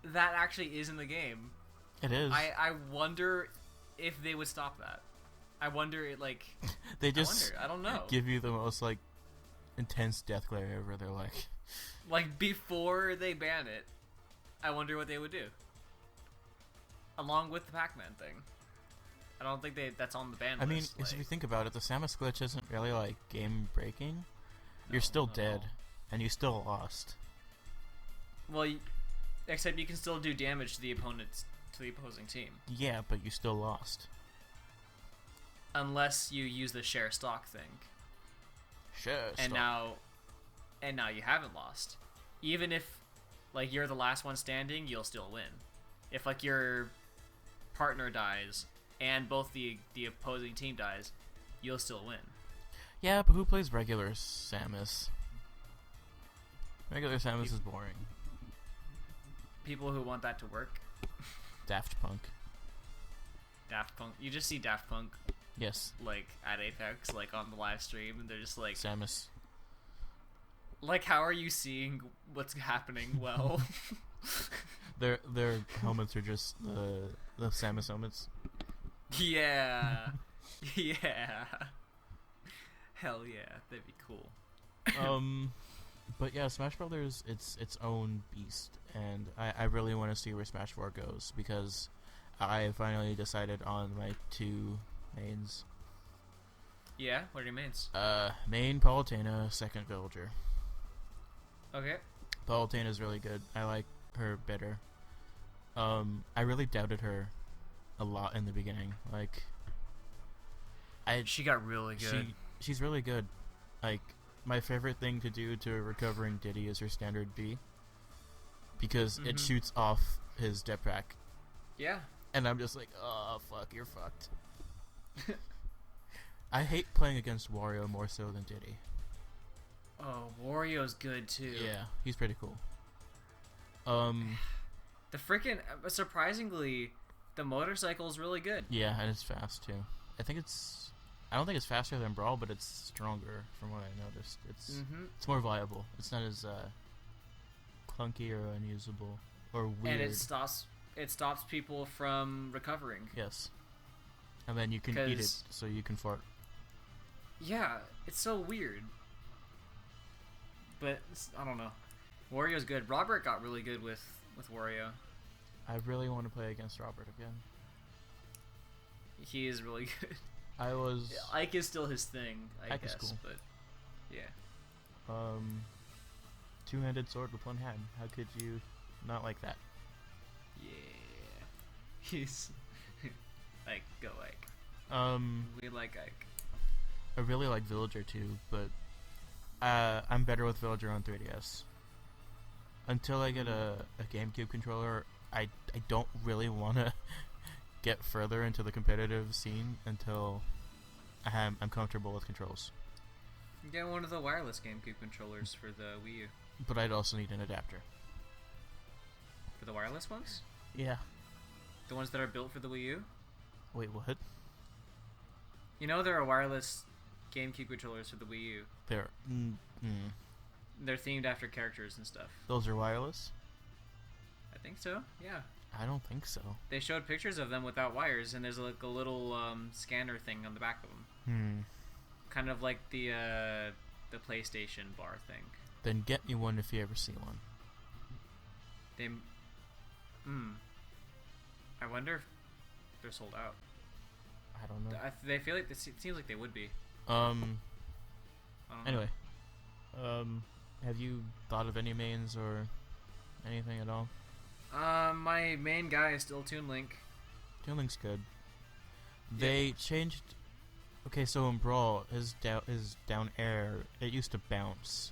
That actually is in the game. It is. I wonder if they would stop that. I wonder They just I don't know. give you the most like intense death glare ever. They're like, Before they ban it, I wonder what they would do. Along with the Pac-Man thing. I don't think that's on the ban I mean, list. if you think about it, the Samus glitch isn't really like game breaking. You're still not at dead, all. and you still lost. Well, except you can still do damage to the opposing team. Yeah, but you still lost. Unless you use the share stock thing. Sure. And now you haven't lost. Even if you're the last one standing, you'll still win. If your partner dies and both the opposing team dies, you'll still win. Yeah, but who plays regular Samus? Regular Samus is boring. People who want that to work. Daft Punk. Daft Punk. You just see Daft Punk Yes. at Apex, on the live stream, and they're just Samus. how are you seeing what's happening? Well, Their helmets are just the Samus helmets. yeah, yeah, hell yeah, that'd be cool. But yeah, Smash Brothers, it's its own beast, and I really want to see where Smash 4 goes, because I finally decided on my two mains. Yeah, what are your mains? Main Palutena, second Villager. Okay. Palutena's really good. I like her better. I really doubted her a lot in the beginning. She got really good. She's really good. My favorite thing to do to a recovering Diddy is her standard B, because it shoots off his jetpack. Yeah. And I'm just like, oh, fuck, you're fucked. I hate playing against Wario more so than Diddy. Oh, Wario's good too. Yeah, he's pretty cool. The freaking surprisingly, the motorcycle's really good. Yeah, and it's fast too. I don't think it's faster than Brawl, but it's stronger from what I noticed. It's more viable. It's not as clunky or unusable or weird. And it stops people from recovering. Yes. And then you can eat it, so you can fart. Yeah, it's so weird. But I don't know. Wario's good. Robert got really good with Wario. I really want to play against Robert again. He is really good. Ike is still his thing, I Ike guess. is cool. But yeah. Two-handed sword with one hand. How could you not like that? Yeah. He's Ike, go Ike. We like Ike. I really like Villager too, but I'm better with Villager on 3DS. until I get a GameCube controller, I don't really want to get further into the competitive scene until I'm comfortable with controls. Get one of the wireless GameCube controllers for the Wii U. But I'd also need an adapter. For the wireless ones? Yeah. The ones that are built for the Wii U? Wait, what? You know there are wireless GameCube controllers for the Wii U. They're They're themed after characters and stuff. Those are wireless? I think so, yeah. I don't think so. They showed pictures of them without wires, and there's like a little scanner thing on the back of them. Kind of like the PlayStation bar thing. Then get me one if you ever see one. I wonder if they're sold out. I don't know. They feel like it seems like they would be. Anyway, know. have you thought of any mains or anything at all? My main guy is still Toon Link. Toon Link's good. They changed. Okay, so in Brawl, his down air, it used to bounce.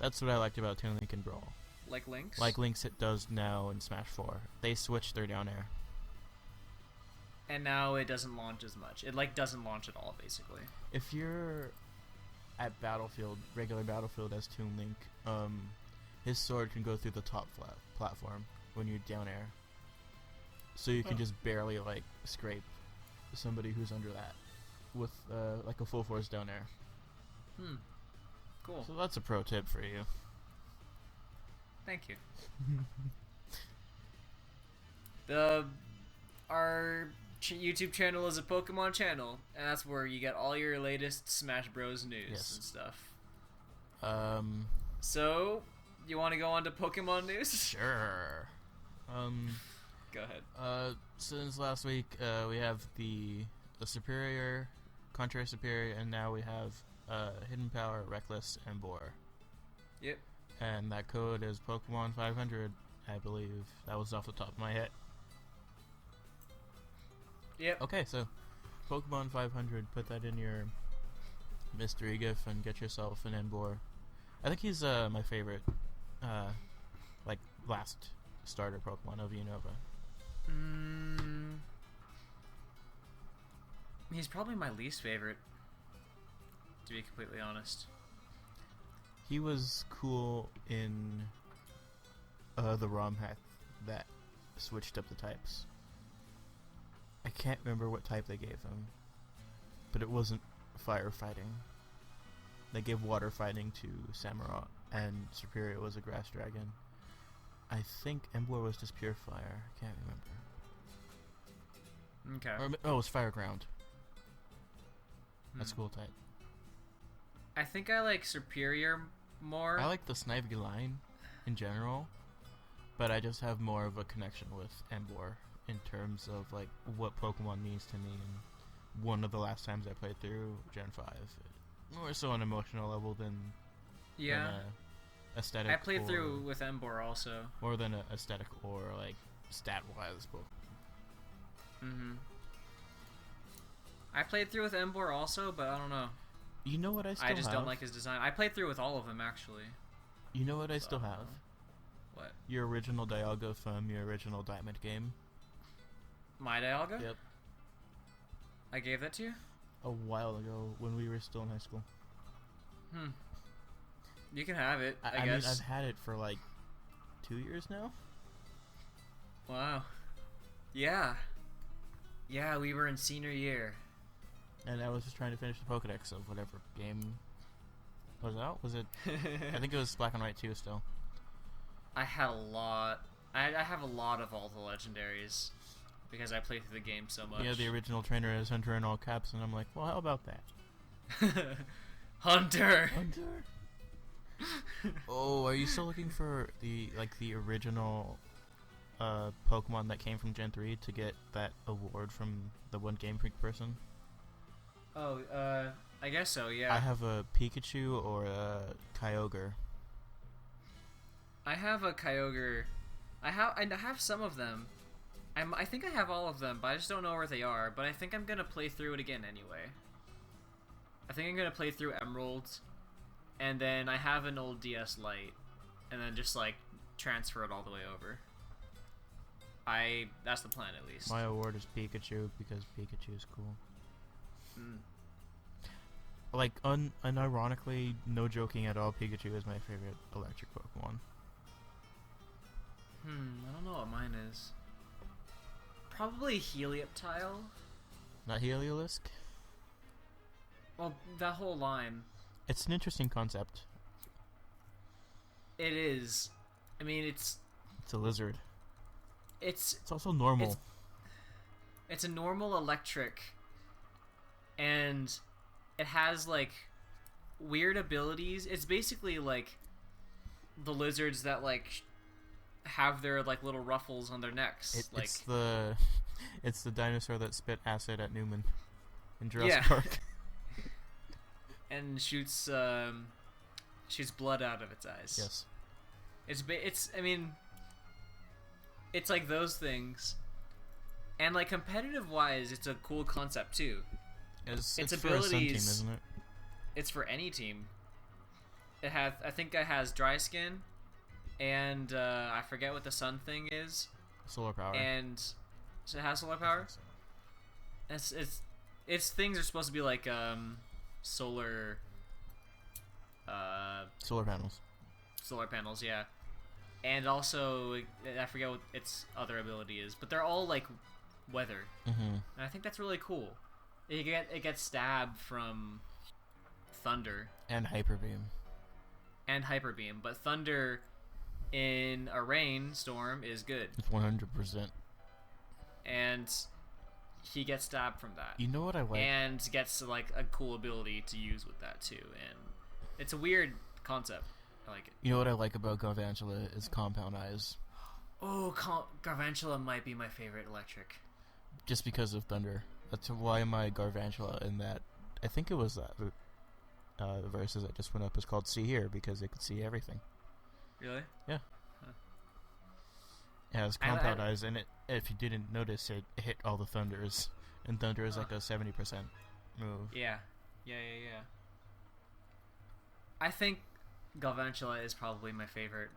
That's what I liked about Toon Link in Brawl. Like Link's? Like Link's it does now in Smash 4. They switched their down air. And now it doesn't launch as much. It doesn't launch at all, basically. If you're at Battlefield, regular Battlefield as Toon Link, his sword can go through the top platform when you're down air. So you can just barely scrape somebody who's under that with a full force down air. Cool. So that's a pro tip for you. Thank you. Our YouTube channel is a Pokemon channel, and that's where you get all your latest Smash Bros. News and stuff. So, you want to go on to Pokemon news? Sure. Go ahead. Since last week, we have the Superior, Contrary Superior, and now we have Hidden Power, Reckless, and Boar. Yep. And that code is Pokemon 500, I believe. That was off the top of my head. Yep. Okay, so Pokemon 500, put that in your mystery GIF and get yourself an Emboar. I think he's my favorite, last starter Pokemon of Unova. He's probably my least favorite, to be completely honest. He was cool in the ROM hack that switched up the types. I can't remember what type they gave him, but it wasn't firefighting. They gave water fighting to Samurott, and Superior was a grass dragon. I think Emboar was just pure fire. I can't remember. Okay. It was fire ground. That's a cool type. I think I like Superior more. I like the Snivy line in general, but I just have more of a connection with Emboar in terms of what Pokemon means to me. And one of the last times I played through Gen 5, more so on an emotional level than aesthetic. I played through with Emboar also. More than a aesthetic or stat wise, but. I played through with Emboar also, but I don't know. You know what I still have? I just don't like his design. I played through with all of them, actually. You know what I still have? What? Your original Dialga from your original Diamond game. My Dialga? Yep. I gave that to you? A while ago, when we were still in high school. You can have it, I guess. mean, I've had it for 2 years now. Wow. Yeah. Yeah, we were in senior year. And I was just trying to finish the Pokedex of whatever game was out. Was it? I think it was Black and White 2 still. I had a lot. I have a lot of all the legendaries because I played through the game so much. Yeah, the original trainer is Hunter in all caps, and I'm like, well, how about that? Hunter! Hunter? Oh, are you still looking for the original Pokemon that came from Gen 3 to get that award from the one Game Freak person? Oh, I guess so, yeah. I have a Pikachu or a Kyogre. I have a Kyogre. I have some of them. I think I have all of them, but I just don't know where they are. But I think I'm gonna play through it again anyway. I think I'm gonna play through Emerald, and then I have an old DS Lite, and then just transfer it all the way over. That's the plan, at least. My award is Pikachu because Pikachu is cool. Like, unironically, no joking at all, Pikachu is my favorite electric Pokemon. I don't know what mine is. Probably Helioptile. Not Heliolisk? Well, that whole line. It's an interesting concept. It is. I mean, it's a lizard. It's also normal. It's a normal electric, and it has like weird abilities. It's basically like the lizards that like have their like little ruffles on their necks. It's the dinosaur that spit acid at Newman in Jurassic Park. And shoots blood out of its eyes. Yes. It's like those things, and like competitive wise, it's a cool concept too. Its abilities, for a Sun team, isn't it? It's for any team. I think it has dry skin, and I forget what the sun thing is. Solar power. And so it has solar power. Its things are supposed to be like solar panels. Solar panels, yeah. And also, I forget what its other ability is, but they're all like weather. Mm-hmm. And I think that's really cool. It gets stabbed from thunder and hyper beam. But thunder in a rainstorm is good. It's 100%. And he gets stabbed from that. You know what I like? And gets like a cool ability to use with that too. And it's a weird concept. I like it. You know what I like about Garvantula is compound eyes. Oh, Garvantula might be my favorite electric. Just because of thunder. That's why my Garvantula in that, I think it was that verses that just went up is called See Here because it could see everything. Really? Yeah. Huh. It has compound eyes, and if you didn't notice, it hit all the thunders, and thunder is like a 70% move. Yeah. I think Galvantula is probably my favorite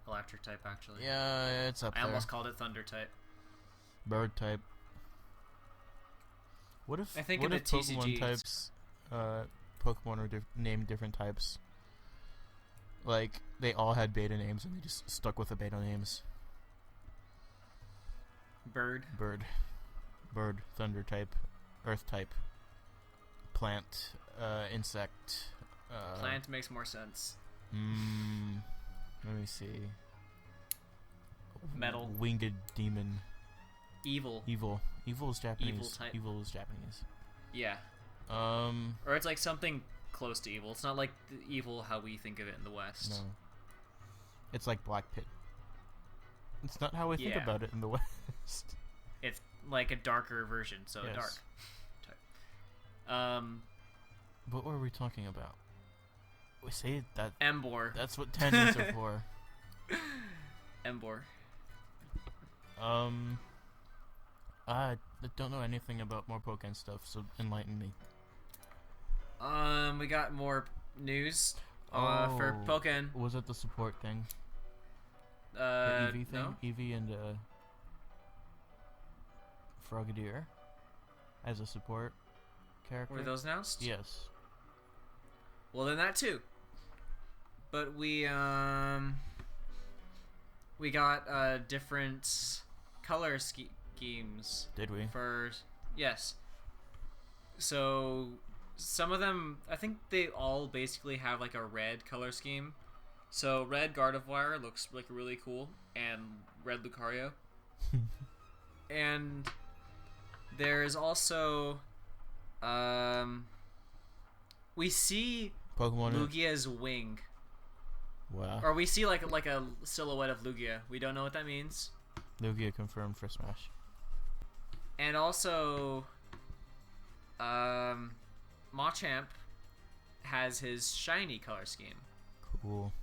electric type, actually. Yeah, it's up there. I almost called it thunder type. Bird type. What if Pokemon types, Pokemon are named different types? Like, they all had beta names and they just stuck with the beta names. Bird, thunder type, earth type, plant, insect. Plant makes more sense. Let me see. Metal. Winged demon. Evil. Evil is Japanese. Evil type. Evil is Japanese. Yeah. Or it's like something close to evil. It's not like the evil how we think of it in the West. No. It's like Black Pit. It's not how we think about it in the West. It's like a darker version, so yes. Dark type. What were we talking about? We say that Embor. That's what tangents are for. Embor. I don't know anything about more Pokemon stuff, so enlighten me. We got more news for Pokemon. Was it the support thing? The Eevee thing? No. Eevee and Frogadier as a support character? Were those announced? Yes. Well, then that too. But we got different color schemes. Did we? Yes. So some of them, I think they all basically have like a red color scheme. So red Gardevoir looks like really cool, and red Lucario. And there's also we see Pokemon Lugia's wing. Wow. Or we see like a silhouette of Lugia. We don't know what that means. Lugia confirmed for Smash. And also Machamp has his shiny color scheme. Cool.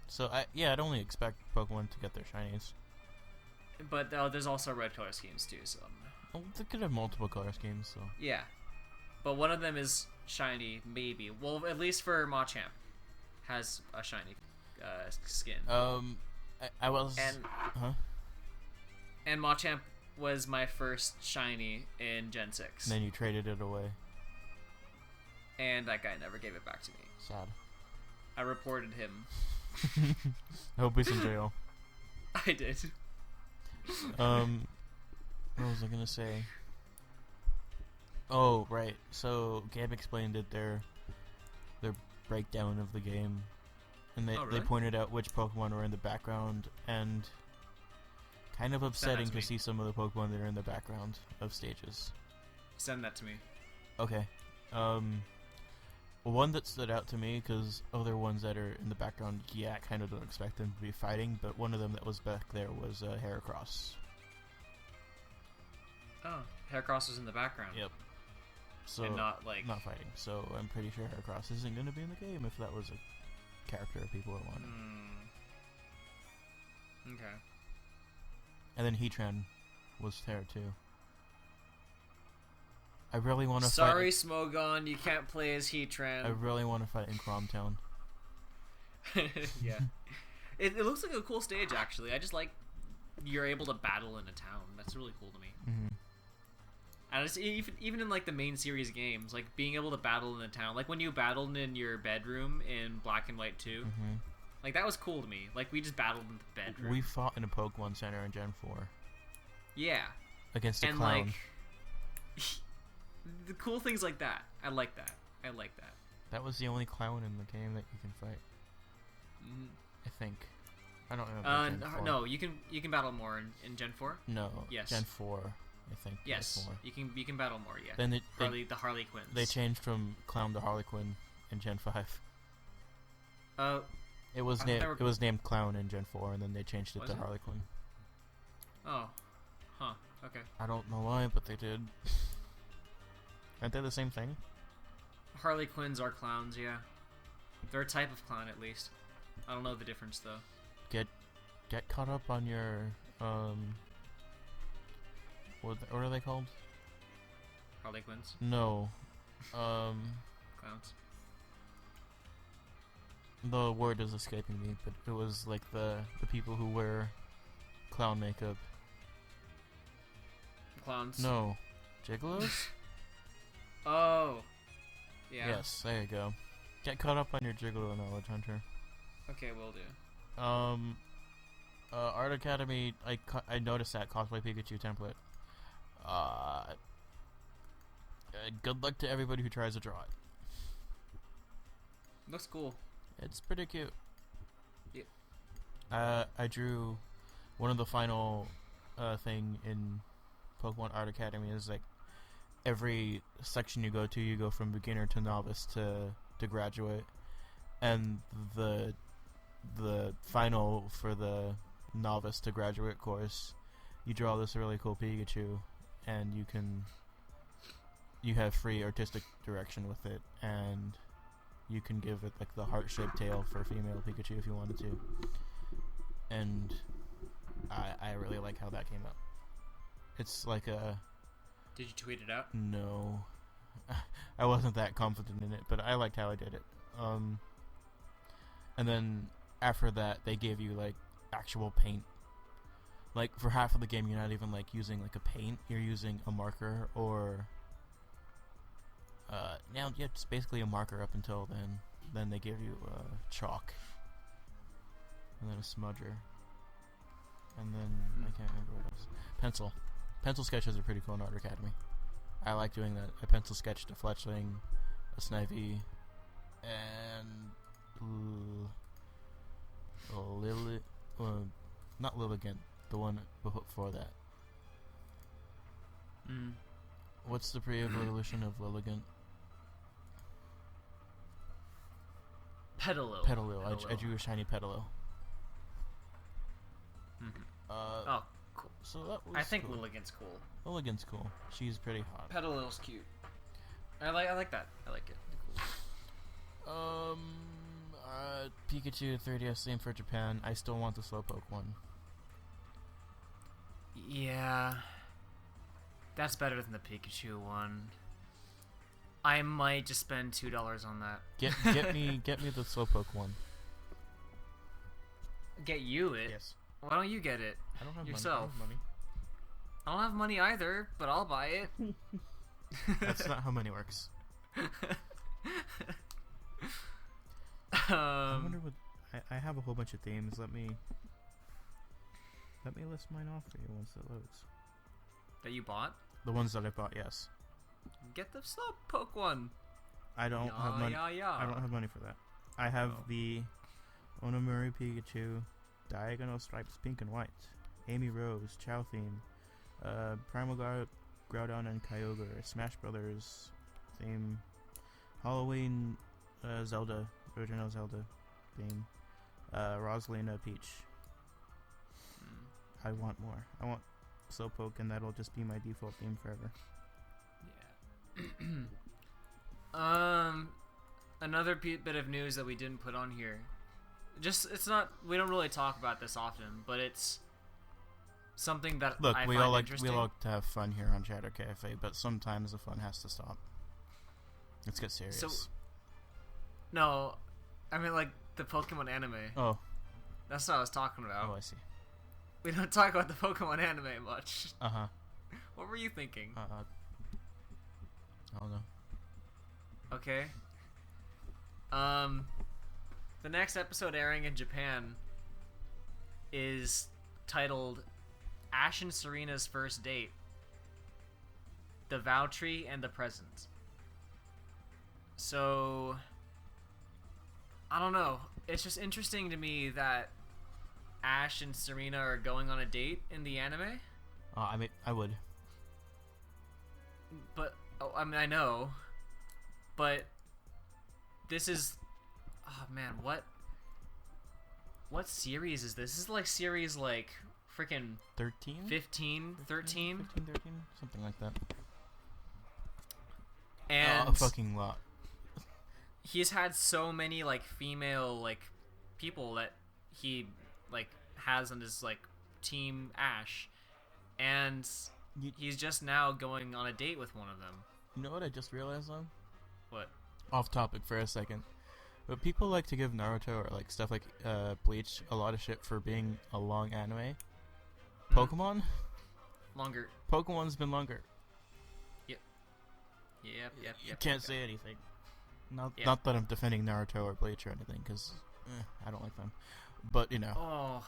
So I'd only expect Pokemon to get their shinies. But there's also red color schemes too, so They could have multiple color schemes, so yeah. But one of them is shiny, maybe. Well, at least for Machamp has a shiny skin. I was... And Huh? and Machamp was my first shiny in Gen 6. And then you traded it away. And that guy never gave it back to me. Sad. I reported him. I hope he's in jail. I did. What was I gonna say? Oh, right. So Gabe explained it their breakdown of the game, and they pointed out which Pokemon were in the background, and kind of upsetting to see some of the Pokemon that are in the background of stages. Send that to me. Okay. One that stood out to me, because other ones that are in the background, yeah, I kind of don't expect them to be fighting, but one of them that was back there was Heracross. Oh, Heracross was in the background. Yep. So and not fighting. So I'm pretty sure Heracross isn't going to be in the game if that was a character people are wanting. Okay. And then Heatran was there too. I really want to fight. Sorry, Smogon, you can't play as Heatran. I really want to fight in Cromtown. Yeah. It looks like a cool stage, actually. I just like you're able to battle in a town. That's really cool to me. Mm-hmm. And it's even in like the main series games, like being able to battle in a town, like when you battled in your bedroom in Black and White 2, like that was cool to me. Like we just battled in the bedroom. We fought in a Pokemon Center in Gen 4. Yeah. Against a and clown. Like the cool things like that. I like that. That was the only clown in the game that you can fight. I think. I don't remember. Gen 4. No, you can battle more in Gen 4. No. Yes. Gen 4. I think. Yes. You can battle more. Yeah. Then the Harley Quinns. They changed from clown to Harley Quinn in Gen 5. It was named Clown in Gen 4, and then they changed it to Harley Quinn. Oh. Huh. Okay. I don't know why, but they did. Aren't they the same thing? Harley Quinns are clowns, yeah. They're a type of clown, at least. I don't know the difference, though. Get caught up on your, what are they called? Harley Quinns? No. Clowns. The word is escaping me, but it was like the people who wear clown makeup. Clowns? No. Gigolos? Oh. Yeah. Yes, there you go. Get caught up on your Gigolo knowledge, Hunter. Okay, will do. Art Academy, I noticed that cosplay Pikachu template. Good luck to everybody who tries to draw it. Looks cool. It's pretty cute. Yeah. I drew one of the final thing in Pokemon Art Academy is like every section you go from beginner to novice to graduate, and the final for the novice to graduate course, you draw this really cool Pikachu, and you have free artistic direction with it, and you can give it like the heart-shaped tail for female Pikachu if you wanted to. And I really like how that came out. It's like a... Did you tweet it out? No. I wasn't that confident in it, but I liked how I did it. And then after that, they gave you like actual paint. Like for half of the game, you're not even like using like a paint. You're using a marker or... now, yeah, it's basically a marker up until then. Then they give you chalk. And then a smudger. And then, I can't remember what else. Pencil. Pencil sketches are pretty cool in Art Academy. I like doing that. I pencil sketched a Fletchling, a Snivy, and... not Lilligant, the one before that. What's the pre-evolution of Lilligant? Petalil. Petalil. I drew a shiny Petalil. Oh, cool. So that was I think cool. Lilligant's cool. Lilligant's cool. She's pretty hot. Petalil's cute. I like that. I like it. Cool. Pikachu 3DS same for Japan. I still want the Slowpoke one. Yeah. That's better than the Pikachu one. I might just spend $2 on that. Get me the Slowpoke one. Get you it? Yes. Why don't you get it? I don't have yourself. money. I don't have money either, but I'll buy it. That's not how money works. I wonder what... I have a whole bunch of themes. Let me list mine off for you once it loads. That you bought? The ones that I bought, yes. Get the Slowpoke one. I don't have money. Yeah. I don't have money for that. I have the Onomuri Pikachu, Diagonal Stripes Pink and White, Amy Rose, Chow theme, Primal Groudon and Kyogre, Smash Brothers theme, Halloween Zelda, original Zelda theme, Rosalina Peach. I want more. I want Slowpoke, and that'll just be my default theme forever. Yeah. Another bit of news that we didn't put on here. It's not. We don't really talk about this often, but it's something that Look, I we find all interesting. like to have fun here on Chatter Cafe, but sometimes the fun has to stop. Let's get serious. So, no, I mean like the Pokemon anime. Oh. That's what I was talking about. Oh, I see. We don't talk about the Pokemon anime much. Uh-huh. What were you thinking? I don't know. Okay. The next episode airing in Japan is titled Ash and Serena's First Date, The Vow Tree and the Present. So, I don't know. It's just interesting to me that Ash and Serena are going on a date in the anime. I mean, I would. But, I mean, I know. But, this is... Oh, man, what series is this? This is like series like freaking 13? 15, 13? 15, 13? Something like that. And a fucking lot. He's had so many like female like people that he like has on his like team Ash, and he's just now going on a date with one of them. You know what I just realized though? What? Off topic for a second. But people like to give Naruto or like stuff like Bleach a lot of shit for being a long anime. Pokemon? Longer. Pokemon's been longer. Yep. You can't say anything. Not that I'm defending Naruto or Bleach or anything, because I don't like them. But, you know. Oh.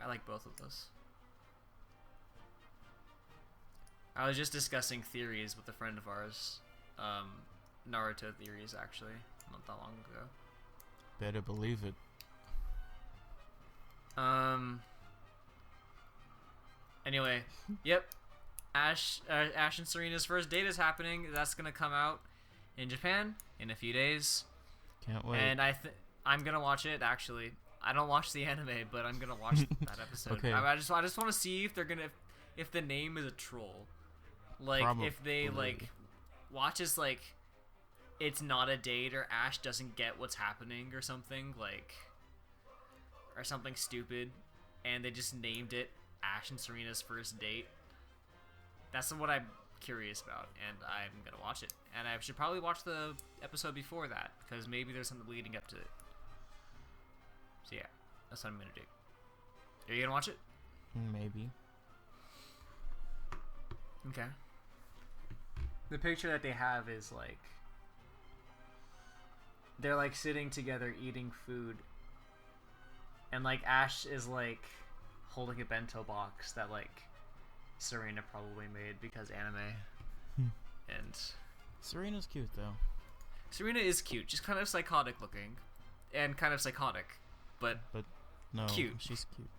I like both of those. I was just discussing theories with a friend of ours. Naruto theories, actually. Not that long ago. Better believe it. Anyway, yep. Ash and Serena's first date is happening. That's gonna come out in Japan in a few days. Can't wait. And I'm gonna watch it. Actually, I don't watch the anime, but I'm gonna watch that episode. Okay. I just want to see if they're gonna if the name is a troll, like if they like watches like it's not a date or Ash doesn't get what's happening or something like or something stupid, and they just named it Ash and Serena's first date. That's what I'm curious about, and I'm gonna watch it. And I should probably watch the episode before that, because maybe there's something leading up to it. So yeah, that's what I'm gonna do. Are you gonna watch it? Maybe. Okay. The picture that they have is like they're like sitting together eating food, and like Ash is like holding a bento box that like Serena probably made because anime. And Serena's cute though. Serena is cute. She's kind of psychotic looking, and kind of psychotic, but no, cute. She's cute.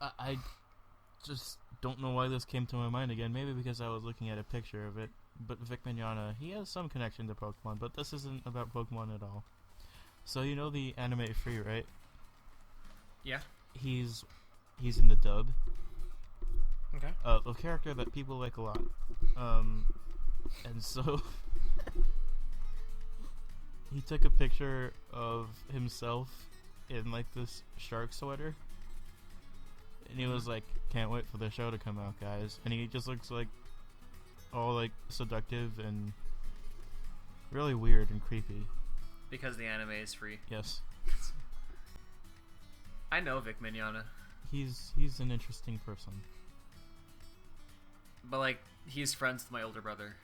I just don't know why this came to my mind again. Maybe because I was looking at a picture of it. But Vic Mignogna, he has some connection to Pokemon, but this isn't about Pokemon at all. So you know the anime Free, right? Yeah. He's in the dub. Okay. A character that people like a lot. And so he took a picture of himself in like this shark sweater. And he was like, "Can't wait for the show to come out, guys." And he just looks like all like seductive and really weird and creepy. Because the anime is free. Yes. I know Vic Mignogna. He's an interesting person. But, like, he's friends with my older brother.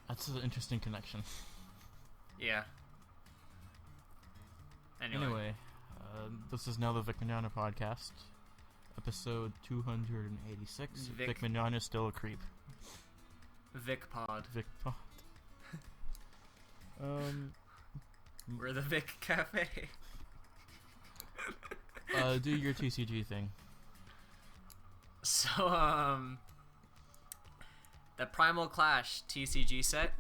That's an interesting connection. Yeah. Anyway. This is now the Vic Mignogna podcast. Episode 286. Vic Mignogna's still a creep. Vic Pod. Vic Pod. We're the Vic Cafe. Do your TCG thing. So, the Primal Clash TCG set,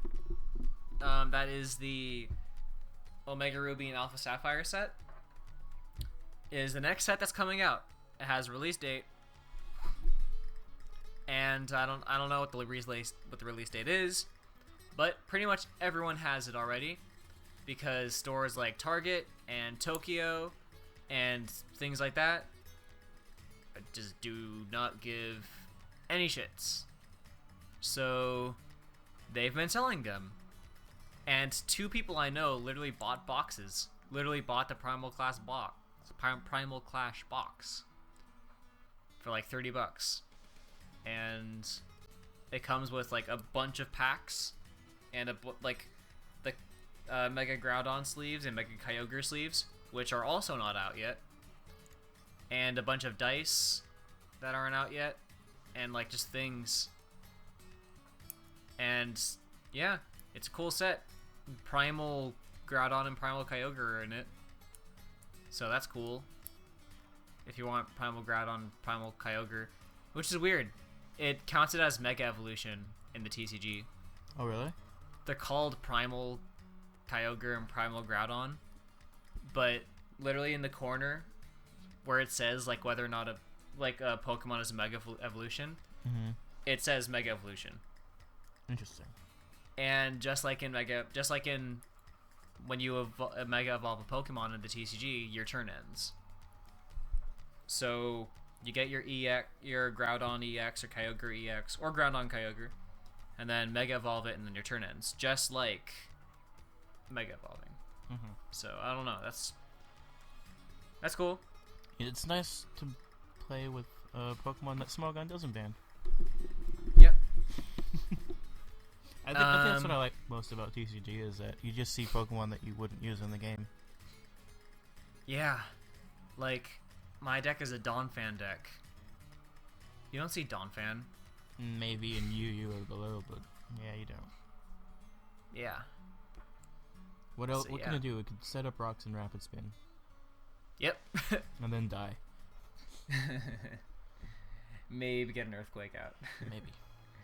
that is the Omega Ruby and Alpha Sapphire set, is the next set that's coming out. It has a release date, and I don't know what the release date is, but pretty much everyone has it already, because stores like Target and Tokyo and things like that just do not give any shits. So they've been selling them, and 2 people I know literally bought boxes. Literally bought the Primal Clash box for like $30, and it comes with like a bunch of packs and like the Mega Groudon sleeves and Mega Kyogre sleeves, which are also not out yet, and a bunch of dice that aren't out yet, and like just things. And yeah, it's a cool set. Primal Groudon and Primal Kyogre are in it, so that's cool. If you want Primal Groudon, Primal Kyogre, which is weird. It counts it as Mega Evolution in the TCG. Oh, really? They're called Primal Kyogre and Primal Groudon, but literally in the corner where it says like whether or not a Pokemon is a Mega Evolution, it says Mega Evolution. Interesting. And just like in when you Mega Evolve a Pokemon in the TCG, your turn ends. So you get your Groudon EX or Kyogre EX or Groudon Kyogre, and then Mega Evolve it, and then your turn ends, just like Mega Evolving. So I don't know. That's cool. It's nice to play with Pokemon that Smogon doesn't ban. Yep. I think that's what I like most about TCG, is that you just see Pokemon that you wouldn't use in the game. Yeah. Like, my deck is a Donphan deck. You don't see Donphan. Maybe in UU or below, but yeah, you don't. Yeah. What else? So, what can I do? It could set up rocks and rapid spin. Yep. And then die. Maybe get an earthquake out. Maybe.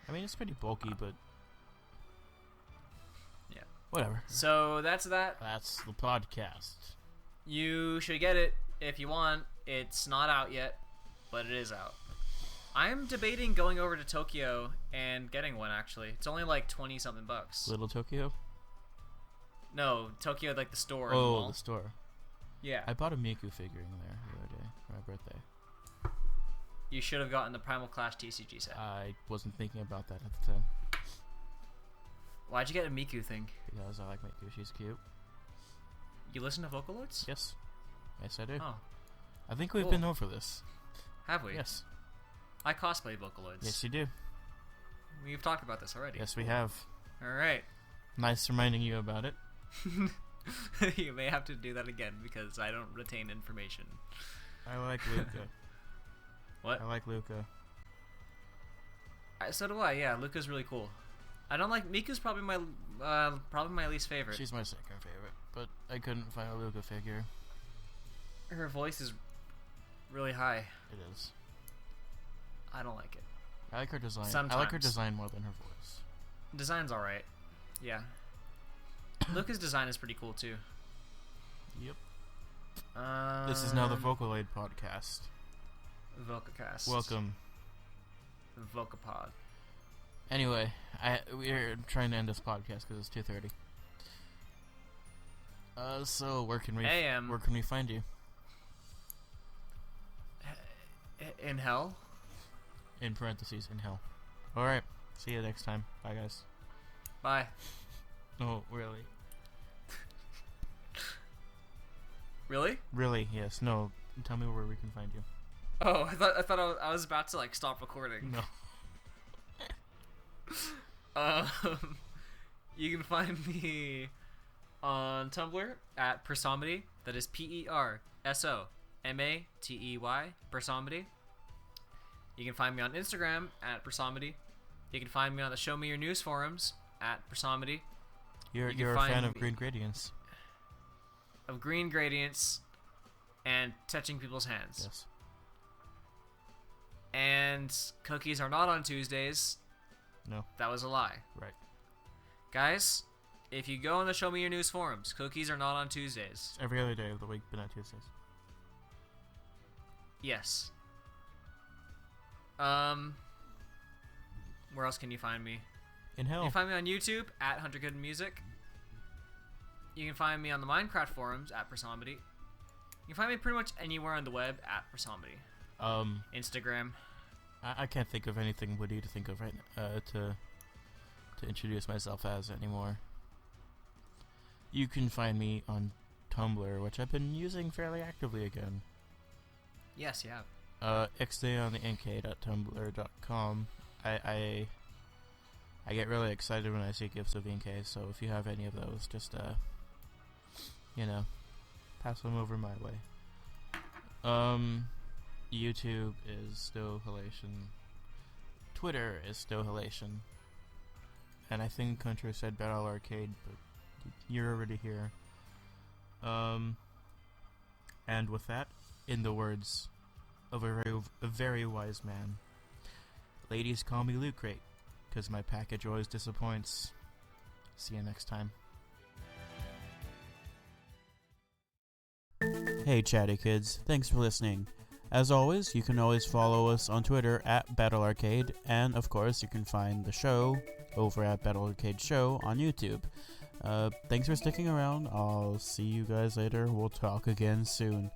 I mean, it's pretty bulky, but yeah. Whatever. So that's that. That's the podcast. You should get it if you want. It's not out yet, but it is out. I'm debating going over to Tokyo and getting one, actually. It's only like 20-something bucks. Little Tokyo? No, Tokyo, like the store. Oh, the store. Yeah. I bought a Miku figure in there the other day for my birthday. You should have gotten the Primal Clash TCG set. I wasn't thinking about that at the time. Why'd you get a Miku thing? Because I like Miku. She's cute. You listen to Vocaloids? Yes. Yes, I do. Oh. I think we've Cool. been over this. Have we? Yes. I cosplay Vocaloids. Yes, you do. We've talked about this already. Yes, we have. Alright. Nice reminding you about it. You may have to do that again because I don't retain information. I like Luca. What? I like Luca. So do I, yeah. Luca's really cool. I don't like... Miku's probably my least favorite. She's my second favorite, but I couldn't find a Luca figure. Her voice is really high. It is. I don't like it. I like her design. Sometimes. I like her design more than her voice. Design's alright. Yeah. Luca's design is pretty cool, too. Yep. This is now the Vocaloid podcast. Vocacast. Welcome. Vocapod. Anyway, we're trying to end this podcast because it's 2:30. So where can we find you? In hell? In parentheses, in hell. Alright, see you next time. Bye, guys. Bye. Oh, really? Really? Really? Yes. No. Tell me where we can find you. Oh, I was about to like stop recording. No. You can find me on Tumblr at Persomedy. That is PERSOMATEY, Persomedy. You can find me on Instagram at Persomedy. You can find me on the Show Me Your News forums at Persomedy. You're a fan of green gradients. Of green gradients and touching people's hands. Yes. And cookies are not on Tuesdays. No. That was a lie. Right. Guys, if you go on the Show Me Your News forums, cookies are not on Tuesdays. Every other day of the week, but not Tuesdays. Yes. Where else can you find me? In hell. You can find me on YouTube at Hunter Good Music. You can find me on the Minecraft forums at Persomedy. You can find me pretty much anywhere on the web at Persomedy. Instagram. I can't think of anything witty to think of right to introduce myself as anymore. You can find me on Tumblr, which I've been using fairly actively again. Yes, you have. xdayontheink.tumblr.com. I get really excited when I see gifs of Inke, so if you have any of those, just pass them over my way. YouTube is still halation. Twitter is still halation. And I think Hunter said Battle Arcade, but you're already here. And with that, in the words of a very wise man, ladies call me Loot Crate, 'cause my package always disappoints. See you next time. Hey Chatty Kids, thanks for listening. As always, you can always follow us on Twitter at Battle Arcade, and of course you can find the show over at Battle Arcade Show on YouTube. Thanks for sticking around. I'll see you guys later. We'll talk again soon.